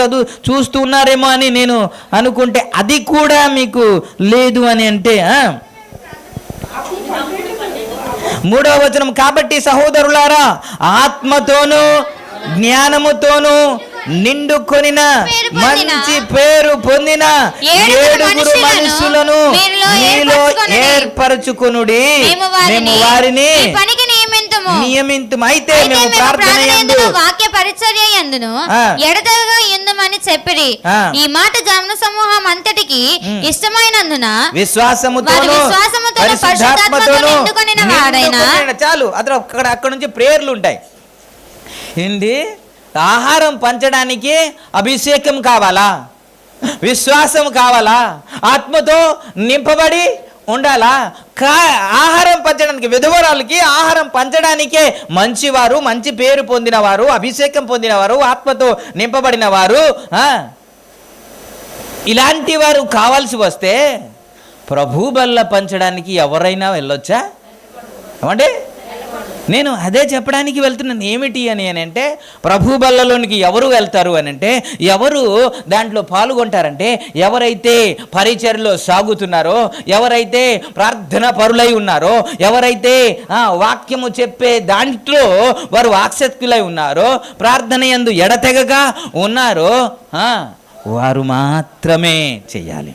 చూస్తూ ఉన్నారేమో అని నేను అనుకుంటే అది కూడా మీకు లేదు అని అంటే 3వ వచనం, కాబట్టి సహోదరులారా ఆత్మతోనూ జ్ఞానముతోనూ నిండుకొనిన మంచి పేరు పొందిన 7 మనుషులను మీలో ఏర్పరచుకొనుడి, మేము వారిని నియమింతుము. అయితే మేము ప్రార్థనయందు వాక్య పరిచర్యయందును ఎడతెగక యుందుమని చెప్పిరి. ఈ మాట జన సమూహం అంతటికి ఇష్టమైనందున విశ్వాసముతోను పరిశుద్ధాత్మతోను నిండుకొనిన వాడైన. చాలు, అక్కడ నుంచి ప్రేయర్లు ఉంటాయి. ఏంది? ఆహారం పంచడానికి అభిషేకం కావాలా, విశ్వాసం కావాలా, ఆత్మతో నింపబడి ఉండాలా? ఆహారం పంచడానికి, విధవరాలకి ఆహారం పంచడానికే మంచివారు, మంచి పేరు పొందినవారు, అభిషేకం పొందినవారు, ఆత్మతో నింపబడిన వారు, ఇలాంటి వారు కావాల్సి వస్తే ప్రభు బల్ల పంచడానికి ఎవరైనా వెళ్ళొచ్చా? ఏమంటే నేను అదే చెప్పడానికి వెళ్తున్నాను. ఏమిటి అని అంటే ప్రభు బల్లలోనికి ఎవరు వెళ్తారు అని అంటే, ఎవరు దాంట్లో పాల్గొంటారంటే, ఎవరైతే పరిచర్యలో సాగుతున్నారో, ఎవరైతే ప్రార్థన పరులై ఉన్నారో, ఎవరైతే వాక్యము చెప్పే దాంట్లో వారు ఆసక్తులై ఉన్నారో, ప్రార్థన యందు ఎడతెగక ఉన్నారో వారు మాత్రమే చేయాలి.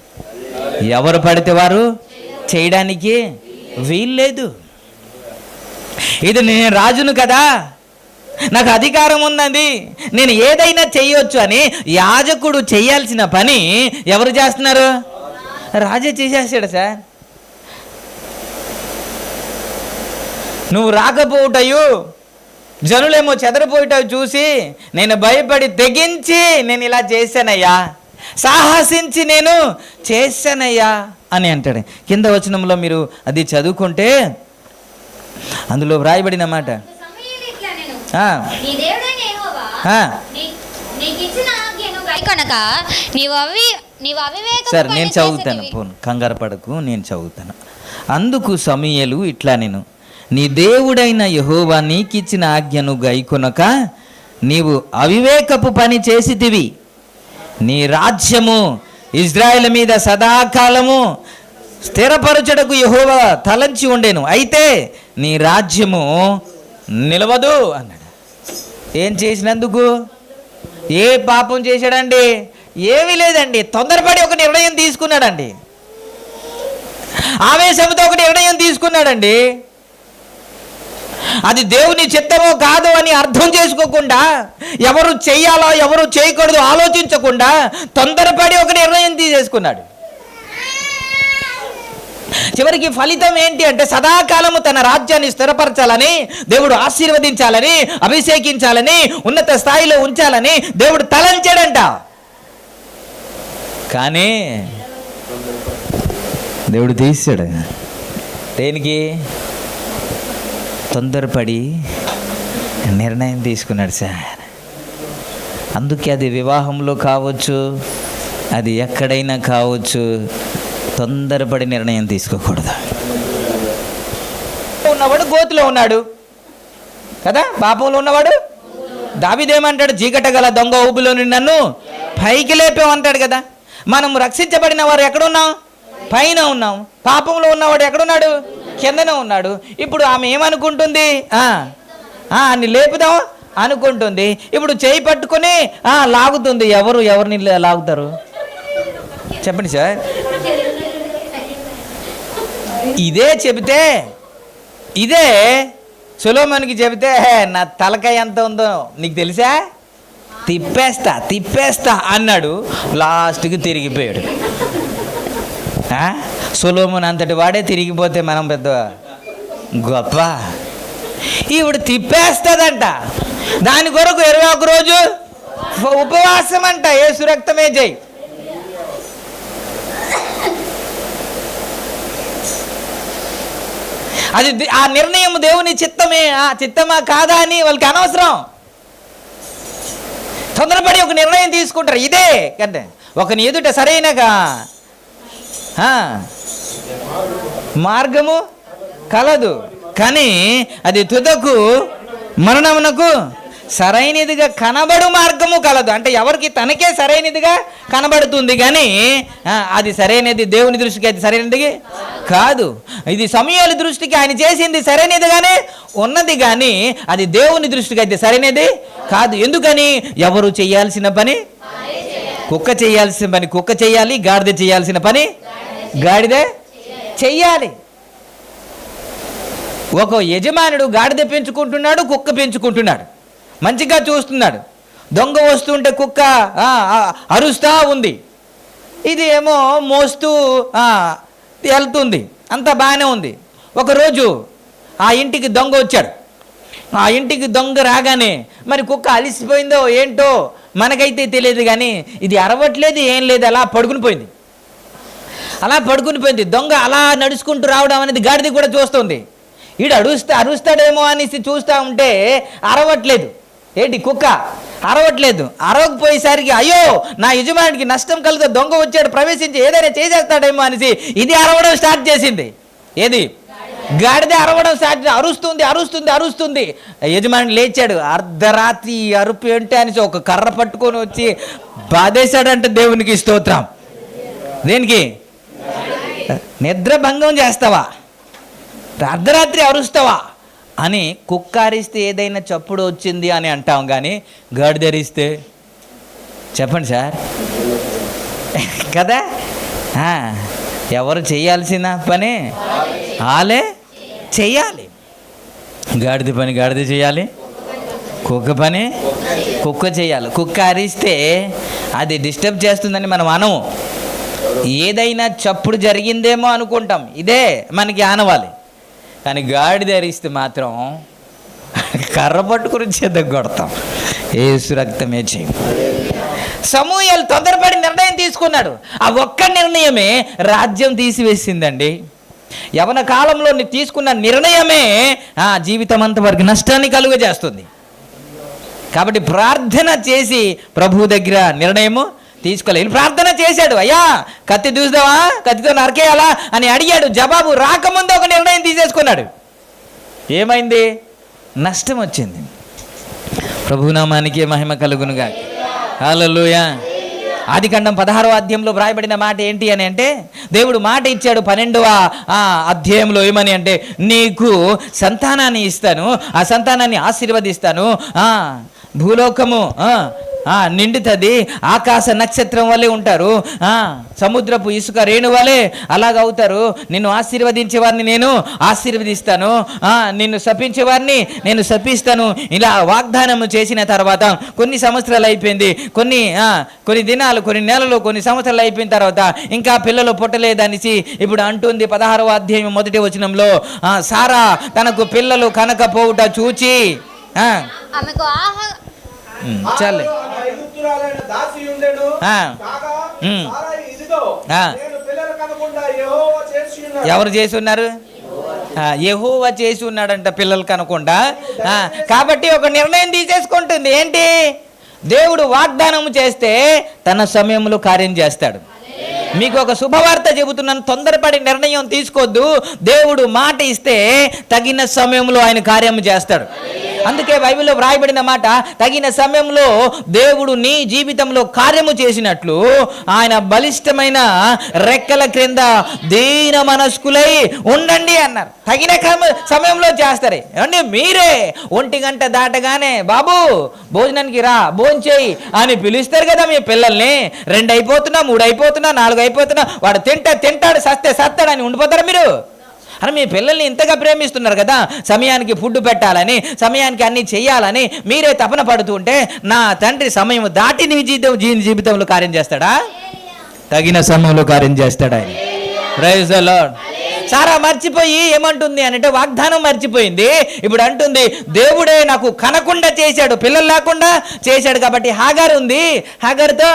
ఎవరు పడితే వారు చేయడానికి వీల్లేదు. ఇది నేను రాజును కదా, నాకు అధికారం ఉన్నది, నేను ఏదైనా చేయొచ్చు అని యాజకుడు చేయాల్సిన పని ఎవరు చేస్తున్నారు? రాజే చేసేసాడు సార్. నువ్వు రాకపోవటయు, జనులేమో చెదరిపోయటం చూసి నేను భయపడి తెగించి నేను ఇలా చేశానయ్యా, సాహసించి నేను చేశానయ్యా అని అంటాడు. కింద వచనంలో మీరు అది చదువుకుంటే అందులో వ్రాయబడిన మాట, సార్ నేను చదువుతాను, కంగారు పడకు, నేను చదువుతాను. అందుకు సమూయేలు ఇట్లా, నేను నీ దేవుడైన యెహోవా నీకిచ్చిన ఆజ్ఞను గైకొనక నీవు అవివేకపు పని చేసితివి. నీ రాజ్యము ఇజ్రాయెల్ మీద సదాకాలము స్థిరపరచుటకు యెహోవా తలంచి ఉండేను, అయితే నీ రాజ్యము నిలవదు అన్నాడు. ఏం చేసినందుకు? ఏ పాపం చేశాడండి? ఏమీ లేదండి, తొందరపడి ఒక నిర్ణయం తీసుకున్నాడండి, ఆవేశంతో ఒక నిర్ణయం తీసుకున్నాడండి. అది దేవుని చిత్తమో కాదో అని అర్థం చేసుకోకుండా, ఎవరు చెయ్యాలో ఎవరు చేయకూడదు ఆలోచించకుండా తొందరపడి ఒక నిర్ణయం తీసేసుకున్నాడు. చివరికి ఫలితం ఏంటి అంటే, సదాకాలము తన రాజ్యాన్ని స్థిరపరచాలని, దేవుడు ఆశీర్వదించాలని, అభిషేకించాలని, ఉన్నత స్థాయిలో ఉంచాలని దేవుడు తలంచాడంట. కానీ దేవుడు తీసాడు. దేనికి? తొందరపడి నిర్ణయం తీసుకున్నాడు సార్. అందుకే అది వివాహంలో కావచ్చు, అది ఎక్కడైనా కావచ్చు, తొందరపడి నిర్ణయం తీసుకోకూడదు. ఉన్నవాడు గోతిలో ఉన్నాడు కదా, పాపంలో ఉన్నవాడు. దావీదేమంటాడు? చీకట గల దొంగ ఊబిలో నుండి నన్ను పైకి లేపేమంటాడు కదా. మనం రక్షించబడిన వారు ఎక్కడున్నాం? పైన ఉన్నాం. పాపంలో ఉన్నవాడు ఎక్కడున్నాడు? కిందనే ఉన్నాడు. ఇప్పుడు ఆమె ఏమనుకుంటుంది? అన్ని లేపుదాం అనుకుంటుంది. ఇప్పుడు చేయి పట్టుకొని లాగుతుంది. ఎవరిని లాగుతారు చెప్పండి సార్. ఇదే చెబితే, ఇదే సొలొమోనుకి చెబితే నా తలకాయ ఎంత ఉందో నీకు తెలుసా, తిప్పేస్తా అన్నాడు. లాస్ట్కి తిరిగిపోయాడు. సొలొమోను అంతటి వాడే తిరిగిపోతే మనం పెద్ద గొప్ప. ఈవిడ తిప్పేస్తుందంట. దాని కొరకు 21 రోజు ఉపవాసం అంట. యేసు రక్తమే జై. అది ఆ నిర్ణయం దేవుని చిత్తమా కాదా అని వాళ్ళకి అనవసరం. తొందరపడి ఒక నిర్ణయం తీసుకుంటారు. ఇదే కంటే ఒకని ఎదుట సరైనగా మార్గము కలదు, కానీ అది తుదకు మరణమునకు సరైనదిగా కనబడు మార్గము కలదు. అంటే ఎవరికి తనకే సరైనదిగా కనబడుతుంది, కానీ అది సరైనది దేవుని దృష్టికి అది సరైనది కాదు. ఇది సమూయేలు దృష్టికి ఆయన చేసింది సరైనదిగానే ఉన్నది, కానీ అది దేవుని దృష్టికి అయితే సరైనది కాదు. ఎందుకని? ఎవరు చేయాల్సిన పని కుక్క చేయాల్సిన పని కుక్క చేయాలి, గాడిద చేయాల్సిన పని గాడిదే చెయ్యాలి. ఒక యజమానుడు గాడిద పెంచుకుంటున్నాడు, కుక్క పెంచుకుంటున్నాడు, మంచిగా చూస్తున్నాడు. దొంగ వస్తుంటే కుక్క అరుస్తూ ఉంది, ఇది ఏమో మోస్తూ వెళ్తుంది, అంతా బాగానే ఉంది. ఒకరోజు ఆ ఇంటికి దొంగ వచ్చాడు. ఆ ఇంటికి దొంగ రాగానే మరి కుక్క అలిసిపోయిందో ఏంటో మనకైతే తెలియదు, కానీ ఇది అరవట్లేదు, ఏం లేదు, అలా పడుకుని పోయింది. దొంగ అలా నడుచుకుంటూ రావడం అనేది గాడిద కూడా చూస్తుంది. ఈడు అరుస్తాడేమో అనేసి చూస్తూ ఉంటే అరవట్లేదు. ఏంటి కుక్క అరవట్లేదు. అరవకపోయేసరికి అయ్యో నా యజమానికి నష్టం కలిగితే దొంగ వచ్చాడు, ప్రవేశించి ఏదైనా చేసేస్తాడేమో అనేసి ఇది అరవడం స్టార్ట్ చేసింది. ఏది? గాడిద అరవడం స్టార్ట్, అరుస్తుంది అరుస్తుంది అరుస్తుంది. యజమాని లేచాడు. అర్ధరాత్రి అరుపు ఏంటి అని ఒక కర్ర పట్టుకొని వచ్చి బాధేశాడంటే దేవునికి స్తోత్రం. దేనికి? నిద్ర భంగం చేస్తావా, అర్ధరాత్రి అరుస్తావా అని. కుక్క అరిస్తే ఏదైనా చప్పుడు వచ్చింది అని అంటాం, కానీ గాడిద అరిస్తే చెప్పండి సార్ కదా. ఎవరు చేయాల్సిన పని వాళ్ళే చెయ్యాలి. గాడిద పని గాడిద చేయాలి, కుక్క పని కుక్క చేయాలి. కుక్క అరిస్తే అది డిస్టర్బ్ చేస్తుందని మనం అనము, ఏదైనా చప్పుడు జరిగిందేమో అనుకుంటాం, ఇదే మనకి ఆనవాలి. కానీ గాడిద అరిస్తే మాత్రం కర్ర పట్టుకుని చేద్దాం కొడతాం. యేసు రక్తమే చేయి. సమూయేలు తొందరపడి నిర్ణయం తీసుకున్నాడు. ఆ ఒక్క నిర్ణయమే రాజ్యం తీసివేసిందండి. యవన కాలంలో తీసుకున్న నిర్ణయమే జీవితం అంతవరకు నష్టాన్ని కలుగజేస్తుంది. కాబట్టి ప్రార్థన చేసి ప్రభు దగ్గర నిర్ణయము తీసుకోలేదు. ప్రార్థన చేశాడు, అయ్యా కత్తి దూసుదావా, కత్తితో నరికేయాలా అని అడిగాడు. జవాబు రాకముందు ఒక నిర్ణయం తీసేసుకున్నాడు. ఏమైంది? నష్టం వచ్చింది. ప్రభునామానికి మహిమ కలుగునుగా. హల్లెలూయా. ఆదికాండం 16వ అధ్యాయంలో వ్రాయబడిన మాట ఏంటి అని అంటే, దేవుడు మాట ఇచ్చాడు 12వ అధ్యాయంలో. ఏమని అంటే, నీకు సంతానాన్ని ఇస్తాను, ఆ సంతానాన్ని ఆశీర్వదిస్తాను, భూలోకము నిండుతుంది, ఆకాశ నక్షత్రం వల్లే ఉంటారు, సముద్రపు ఇసుక రేణు వలె అలాగవుతారు, నిన్ను ఆశీర్వదించే వారిని నేను ఆశీర్వదిస్తాను, నిన్ను శపించే నేను శపిస్తాను. ఇలా వాగ్దానం చేసిన తర్వాత కొన్ని సంవత్సరాలు అయిపోయింది, కొన్ని దినాలు, కొన్ని నెలలు, కొన్ని సంవత్సరాలు అయిపోయిన తర్వాత ఇంకా పిల్లలు పుట్టలేదనిసి ఇప్పుడు అంటుంది 16వ అధ్యాయం 1వ వచనంలో, సారా తనకు పిల్లలు కనకపోవుట చూచి చాలే ఎవరు చేసి ఉన్నారు? యెహోవా చేసి ఉన్నాడంట పిల్లలు కనకుండా. కాబట్టి ఒక నిర్ణయం తీసేసుకుంటుంది. ఏంటి? దేవుడు వాగ్దానం చేస్తే తన సమయంలో కార్యం చేస్తాడు. మీకు ఒక శుభవార్త చెబుతున్నాను, తొందరపడి నిర్ణయం తీసుకోవద్దు. దేవుడు మాట ఇస్తే తగిన సమయంలో ఆయన కార్యం చేస్తాడు. అందుకే బైబిల్లో వ్రాయబడిన మాట, తగిన సమయంలో దేవుడు నీ జీవితంలో కార్యము చేసినట్లు ఆయన బలిష్టమైన రెక్కల క్రింద దీన మనస్కులై ఉండండి అన్నారు. తగిన సమయంలో చేస్తారు. ఏమండి, మీరే 1 గంట దాటగానే బాబు భోజనానికి రా, భోజనం చేయి అని పిలుస్తారు కదా మీ పిల్లల్ని. 2 అయిపోతున్నా, 3 అయిపోతున్నా, 4 అయిపోతున్నా, వాడు తింటాడు, సస్తాడు అని ఉండిపోతారా మీరు? అని మీ పిల్లల్ని ఇంతగా ప్రేమిస్తున్నారు కదా, సమయానికి ఫుడ్ పెట్టాలని, సమయానికి అన్నీ చెయ్యాలని మీరే తపన పడుతూ ఉంటే నా తండ్రి సమయం దాటి నీ జీవితంలో కార్యం చేస్తాడా? తగిన సమయంలో కార్యం చేస్తాడా ఆయన. Praise the lord. సారా మర్చిపోయి ఏమంటుంది అని అంటే, వాగ్దానం మర్చిపోయింది. ఇప్పుడు అంటుంది, దేవుడే నాకు కనకుండా చేశాడు, పిల్లలు లేకుండా చేశాడు కాబట్టి హాగారు ఉంది, హాగారుతో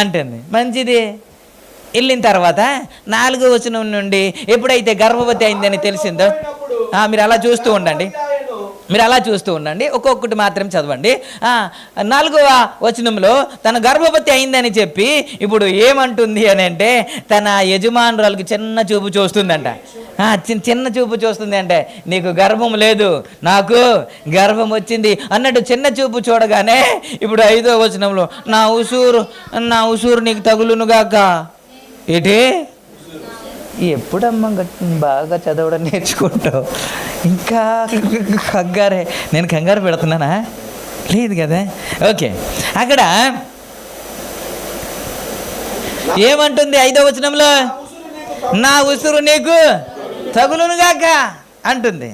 అంటుంది. మంచిది. వెళ్ళిన తర్వాత 4వ వచనం నుండి ఎప్పుడైతే గర్భవతి అయిందని తెలిసిందో, మీరు అలా చూస్తూ ఉండండి, ఒక్కొక్కటి మాత్రం చదవండి. 4వ వచనంలో తన గర్భవతి అయిందని చెప్పి ఇప్పుడు ఏమంటుంది అని అంటే, తన యజమానురాలకు చిన్న చూపు చూస్తుందంట. చిన్న చూపు చూస్తుంది అంటే, నీకు గర్భం లేదు, నాకు గర్భం వచ్చింది అన్నట్టు చిన్న చూపు చూడగానే ఇప్పుడు 5వ వచనంలో నా ఉసూరు నీకు తగులునుగాక. ఏంటి? ఎప్పుడమ్మా బాగా చదవడం నేర్చుకుంటావు? ఇంకా కంగారే. నేను కంగారు పెడుతున్నానా? లేదు కదా. ఓకే, అక్కడ ఏమంటుంది 5వ వచనంలో? నా ఉసురు నీకు తగులునుగాక అంటుంది.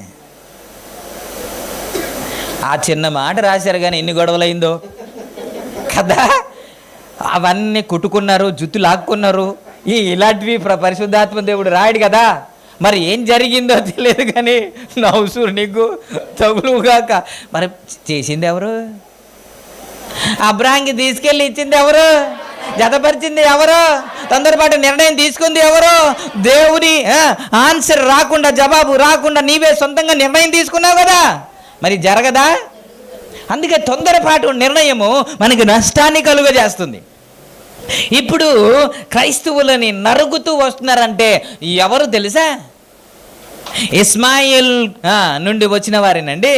ఆ చిన్న మాట రాశారు కానీ ఎన్ని గొడవలైందో కదా. అవన్నీ కుట్టుకున్నారు, జుత్తు లాక్కున్నారు. ఇలాంటివి పరిశుద్ధాత్మ దేవుడు రాయడు కదా. మరి ఏం జరిగిందో తెలియదు కానీ నా ఉసురు నీకు తగులుగాక. మరి చేసింది ఎవరు? అబ్రాహాంకి తీసుకెళ్ళి ఇచ్చింది ఎవరు? జతపరిచింది ఎవరు? తొందరపాటు నిర్ణయం తీసుకుంది ఎవరు? దేవుని ఆన్సర్ రాకుండా, జవాబు రాకుండా నీవే సొంతంగా నిర్ణయం తీసుకున్నావు కదా, మరి జరగదా? అందుకే తొందరపాటు నిర్ణయము మనకి నష్టాన్ని కలుగజేస్తుంది. ఇప్పుడు క్రైస్తవులని నరుగుతూ వస్తున్నారంటే ఎవరు తెలుసా? ఇస్మాయిల్ నుండి వచ్చిన వారేనండి.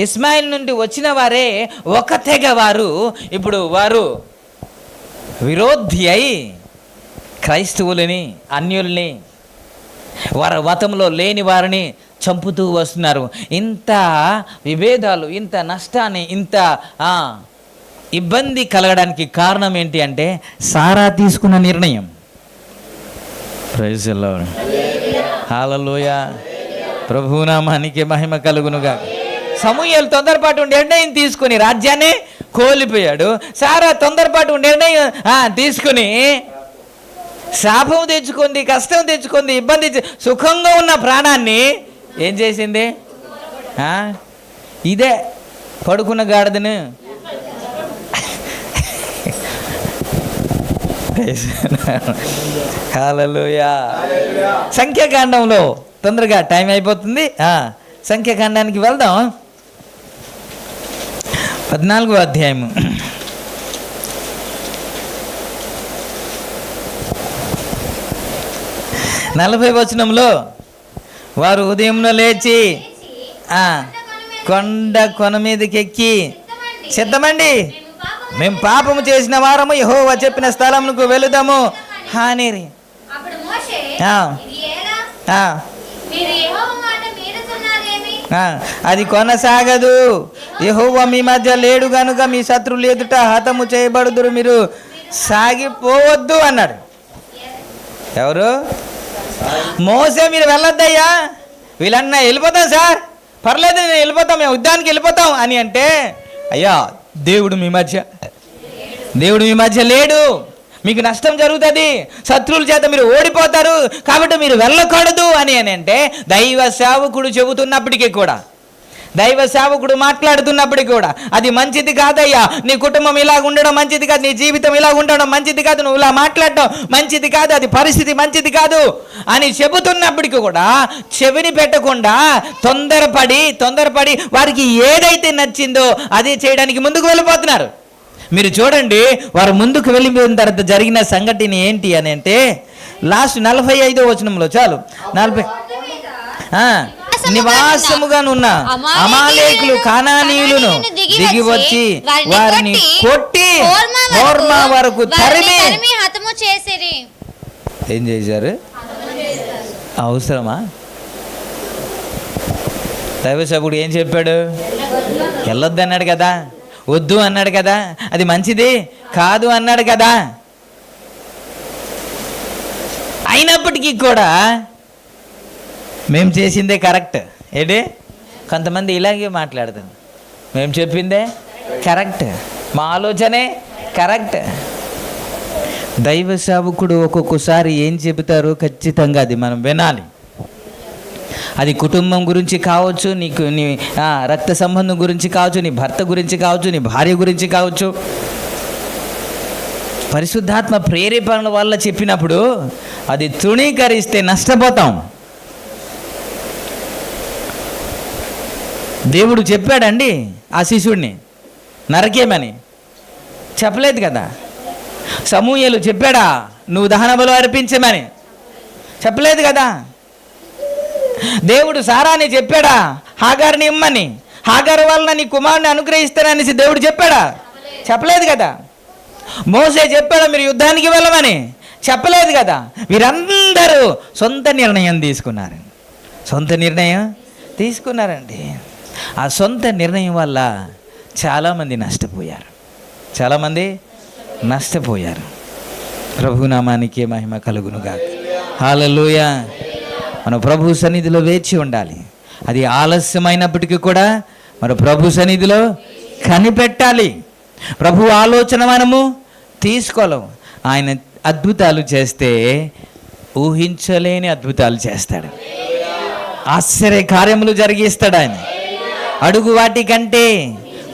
ఇస్మాయిల్ నుండి వచ్చిన వారే ఒక తెగ వారు. ఇప్పుడు వారు విరోధి అయి క్రైస్తవులని, అన్యుల్ని, వారి మతంలో లేని వారిని చంపుతూ వస్తున్నారు. ఇంత విభేదాలు, ఇంత నష్టాన్ని, ఇంత ఇబ్బంది కలగడానికి కారణం ఏంటి అంటే సారా తీసుకున్న నిర్ణయం. ప్రైజ్ ది లార్డ్, హల్లెలూయా, ప్రభునామానికి మహిమ కలుగునుగా. సమూయేలు తొందరపాటు ఉండి నిర్ణయం తీసుకుని రాజ్యాన్ని కోల్పోయాడు. సారా తొందరపాటు ఉండి నిర్ణయం తీసుకుని శాపం తెచ్చుకుంది, కష్టం తెచ్చుకుంది, ఇబ్బంది, సుఖంగా ఉన్న ప్రాణాన్ని ఏం చేసింది? ఇదే పడుకున్న గాడిదను హల్లెలూయా. సంఖ్యాకాండంలో తొందరగా టైం అయిపోతుంది, సంఖ్యాకాండానికి వెళ్దాం. 14వ అధ్యాయము 40వ వచనంలో వారు ఉదయంలో లేచి కొన మీదకి ఎక్కి సిద్ధమండి, మేము పాపము చేసిన వారము, యెహోవా చెప్పిన స్థలమునకు వెళుదాము హానిరి. అది కొనసాగదు. యెహోవా మీ మధ్య లేడు గనుక మీ శత్రువులు ఎదుట హతము చేయబడుదురు, మీరు సాగిపోవద్దు అన్నాడు. ఎవరు? మోసే, మీరు వెళ్ళొద్దయ్యా, వీళ్ళన్నా వెళ్ళిపోతాం సార్, పర్లేదు నేను వెళ్ళిపోతాం, మేము యుద్ధానికి వెళ్ళిపోతాం అని అంటే, అయ్యా దేవుడు మీ మధ్య లేడు, మీకు నష్టం జరుగుతుంది, శత్రువుల చేత మీరు ఓడిపోతారు, కాబట్టి మీరు వెళ్ళకూడదు అని అంటే దైవ సేవకుడు చెబుతున్నప్పటికీ కూడా, దైవ సేవకుడు మాట్లాడుతున్నప్పటికీ కూడా అది మంచిది కాదయ్యా, నీ కుటుంబం ఇలా ఉండడం మంచిది కాదు, నీ జీవితం ఇలా ఉండడం మంచిది కాదు, నువ్వు ఇలా మాట్లాడడం మంచిది కాదు, అది పరిస్థితి మంచిది కాదు అని చెబుతున్నప్పటికీ కూడా చెవిని పెట్టకుండా తొందరపడి వారికి ఏదైతే నచ్చిందో అదే చేయడానికి ముందుకు వెళ్ళిపోతున్నారు. మీరు చూడండి, వారు ముందుకు వెళ్ళిపోయిన తర్వాత జరిగిన సంఘటన ఏంటి అని అంటే లాస్ట్ 45వ వచనంలో, చాలు 40, నివాసముగానున్న అమాలేకులు కానానీయులను దిగి వచ్చి వారిని కొట్టి హోర్మా వరకు తరిమి హతము చేసిరి. ఏం చేశారు? అవసరమా? దైవసేవకుడు ఏం చెప్పాడు? వెళ్ళొద్దు అన్నాడు కదా, వద్దు అన్నాడు కదా, అది మంచిది కాదు అన్నాడు కదా. అయినప్పటికీ కూడా మేము చేసిందే కరెక్ట్. ఏంటి? కొంతమంది ఇలాగే మాట్లాడుతుంది, మేము చెప్పిందే కరెక్ట్, మా ఆలోచనే కరెక్ట్. దైవ సేవకుడు ఒక్కొక్కసారి ఏం చెబుతారో ఖచ్చితంగా అది మనం వినాలి. అది కుటుంబం గురించి కావచ్చు, నీకు నీ రక్త సంబంధం గురించి కావచ్చు, నీ భర్త గురించి కావచ్చు, నీ భార్య గురించి కావచ్చు. పరిశుద్ధాత్మ ప్రేరేపణల వల్ల చెప్పినప్పుడు అది తృణీకరిస్తే నష్టపోతాం. దేవుడు చెప్పాడండి ఆ శిశుడిని నరకేమని? చెప్పలేదు కదా. సమూయేలు చెప్పాడా నువ్వు దహన బలి అర్పించమని? చెప్పలేదు కదా. దేవుడు సారాని చెప్పాడా హాగారుని ఇమ్మని, హాగారు వలన నీ కుమారుని అనుగ్రహిస్తాననేసి దేవుడు చెప్పాడా? చెప్పలేదు కదా. మోసే చెప్పాడా మీరు యుద్ధానికి వెళ్ళమని? చెప్పలేదు కదా. వీరందరూ సొంత నిర్ణయం తీసుకున్నారండి. ఆ సొంత నిర్ణయం వల్ల చాలామంది నష్టపోయారు. ప్రభునామానికి మహిమ కలుగునుగాక. హల్లెలూయా. మన ప్రభు సన్నిధిలో వేచి ఉండాలి. అది ఆలస్యమైనప్పటికీ కూడా మన ప్రభు సన్నిధిలో కనిపెట్టాలి. ప్రభు ఆలోచన మనము తీసుకోలేం. ఆయన అద్భుతాలు చేస్తే ఊహించలేని అద్భుతాలు చేస్తాడు. ఆశ్చర్య కార్యములు జరిగిస్తాడు ఆయన. అడుగు వాటికంటే,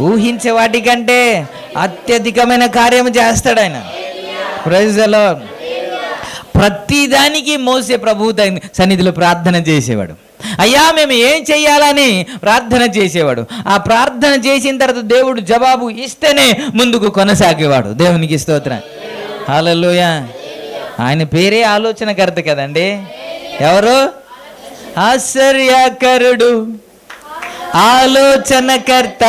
ఊహించే వాటికంటే అత్యధికమైన కార్యము చేస్తాడు ఆయన. Praise the lord. ప్రతిదానికి మోసే ప్రభు సన్నిధిలో ప్రార్థన చేసేవాడు. అయ్యా మేము ఏం చెయ్యాలని ప్రార్థన చేసేవాడు. ఆ ప్రార్థన చేసిన తర్వాత దేవుడు జవాబు ఇస్తేనే ముందుకు కొనసాగేవాడు. దేవునికి స్తోత్రం. హల్లెలూయా. ఆయన పేరే ఆలోచనకర్త కదండి. ఎవరు? ఆశ్చర్యకరుడు, ఆలోచనకర్త,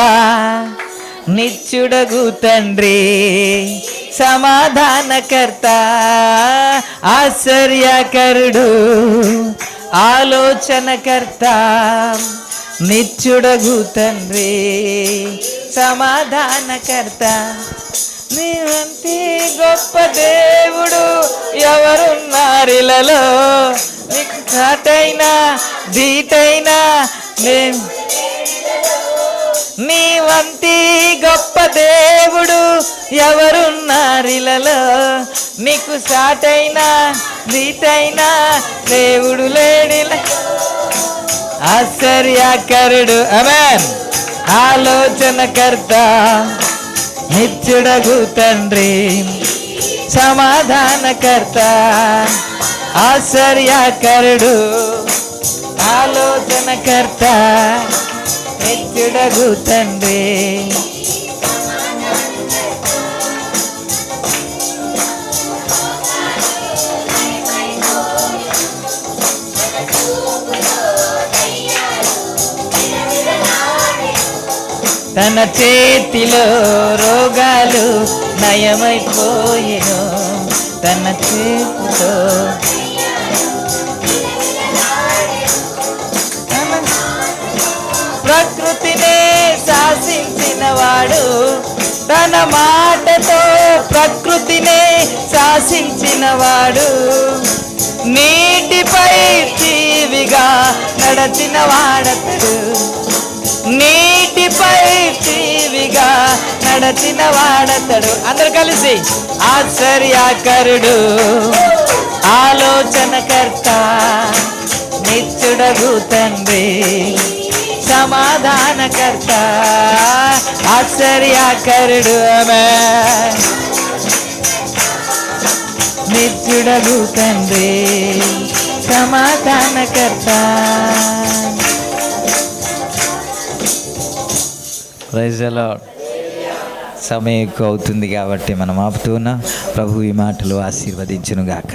నిత్యుడగు తండ్రి, సమాధానకర్త. ఆశ్చర్యకరుడు, ఆలోచనకర్త, నిత్యుడగు తండ్రి, సమాధానకర్త. నీవంటి గొప్ప దేవుడు ఎవరున్నారిలలో, నీకు చాటైనా దీటైనా నేను. నీ వంటి గొప్ప దేవుడు ఎవరున్నారిలలో, నీకు సాటైనా దీటైనా దేవుడు లేడిల. ఆశ్చర్యకరుడు, ఆమేన్. ఆలోచనకర్త, నిత్యుడగు తండ్రి, సమాధానకర్త. ఆశ్చర్యకరుడు, ఆలోచనకర్త, నిత్యుడగు తండ్రి. తన చేతిలో రోగాలు నయమైపోయెను, తన చేతిలో. ప్రకృతినే శాసించినవాడు, తన మాటతో ప్రకృతినే శాసించినవాడు. నీటిపై జీవిగా నడచిన వాడతడు, నీటిపై జీవిగా నడచిన వాడతడు. అందరు కలిసి ఆశ్చర్యకరుడు, ఆలోచనకర్త, నిత్యుడగు తండ్రి, సమాధానకర్త. ఆశ్చర్యకరుడు, ఆమేన్. నిత్యుడగు తండ్రి, సమాధానకర్త. Praise the lord. సమయం ఎక్కువ అవుతుంది కాబట్టి మనం ఆపుతూ ఉన్నాం. ప్రభు ఈ మాటలు ఆశీర్వదించును గాక.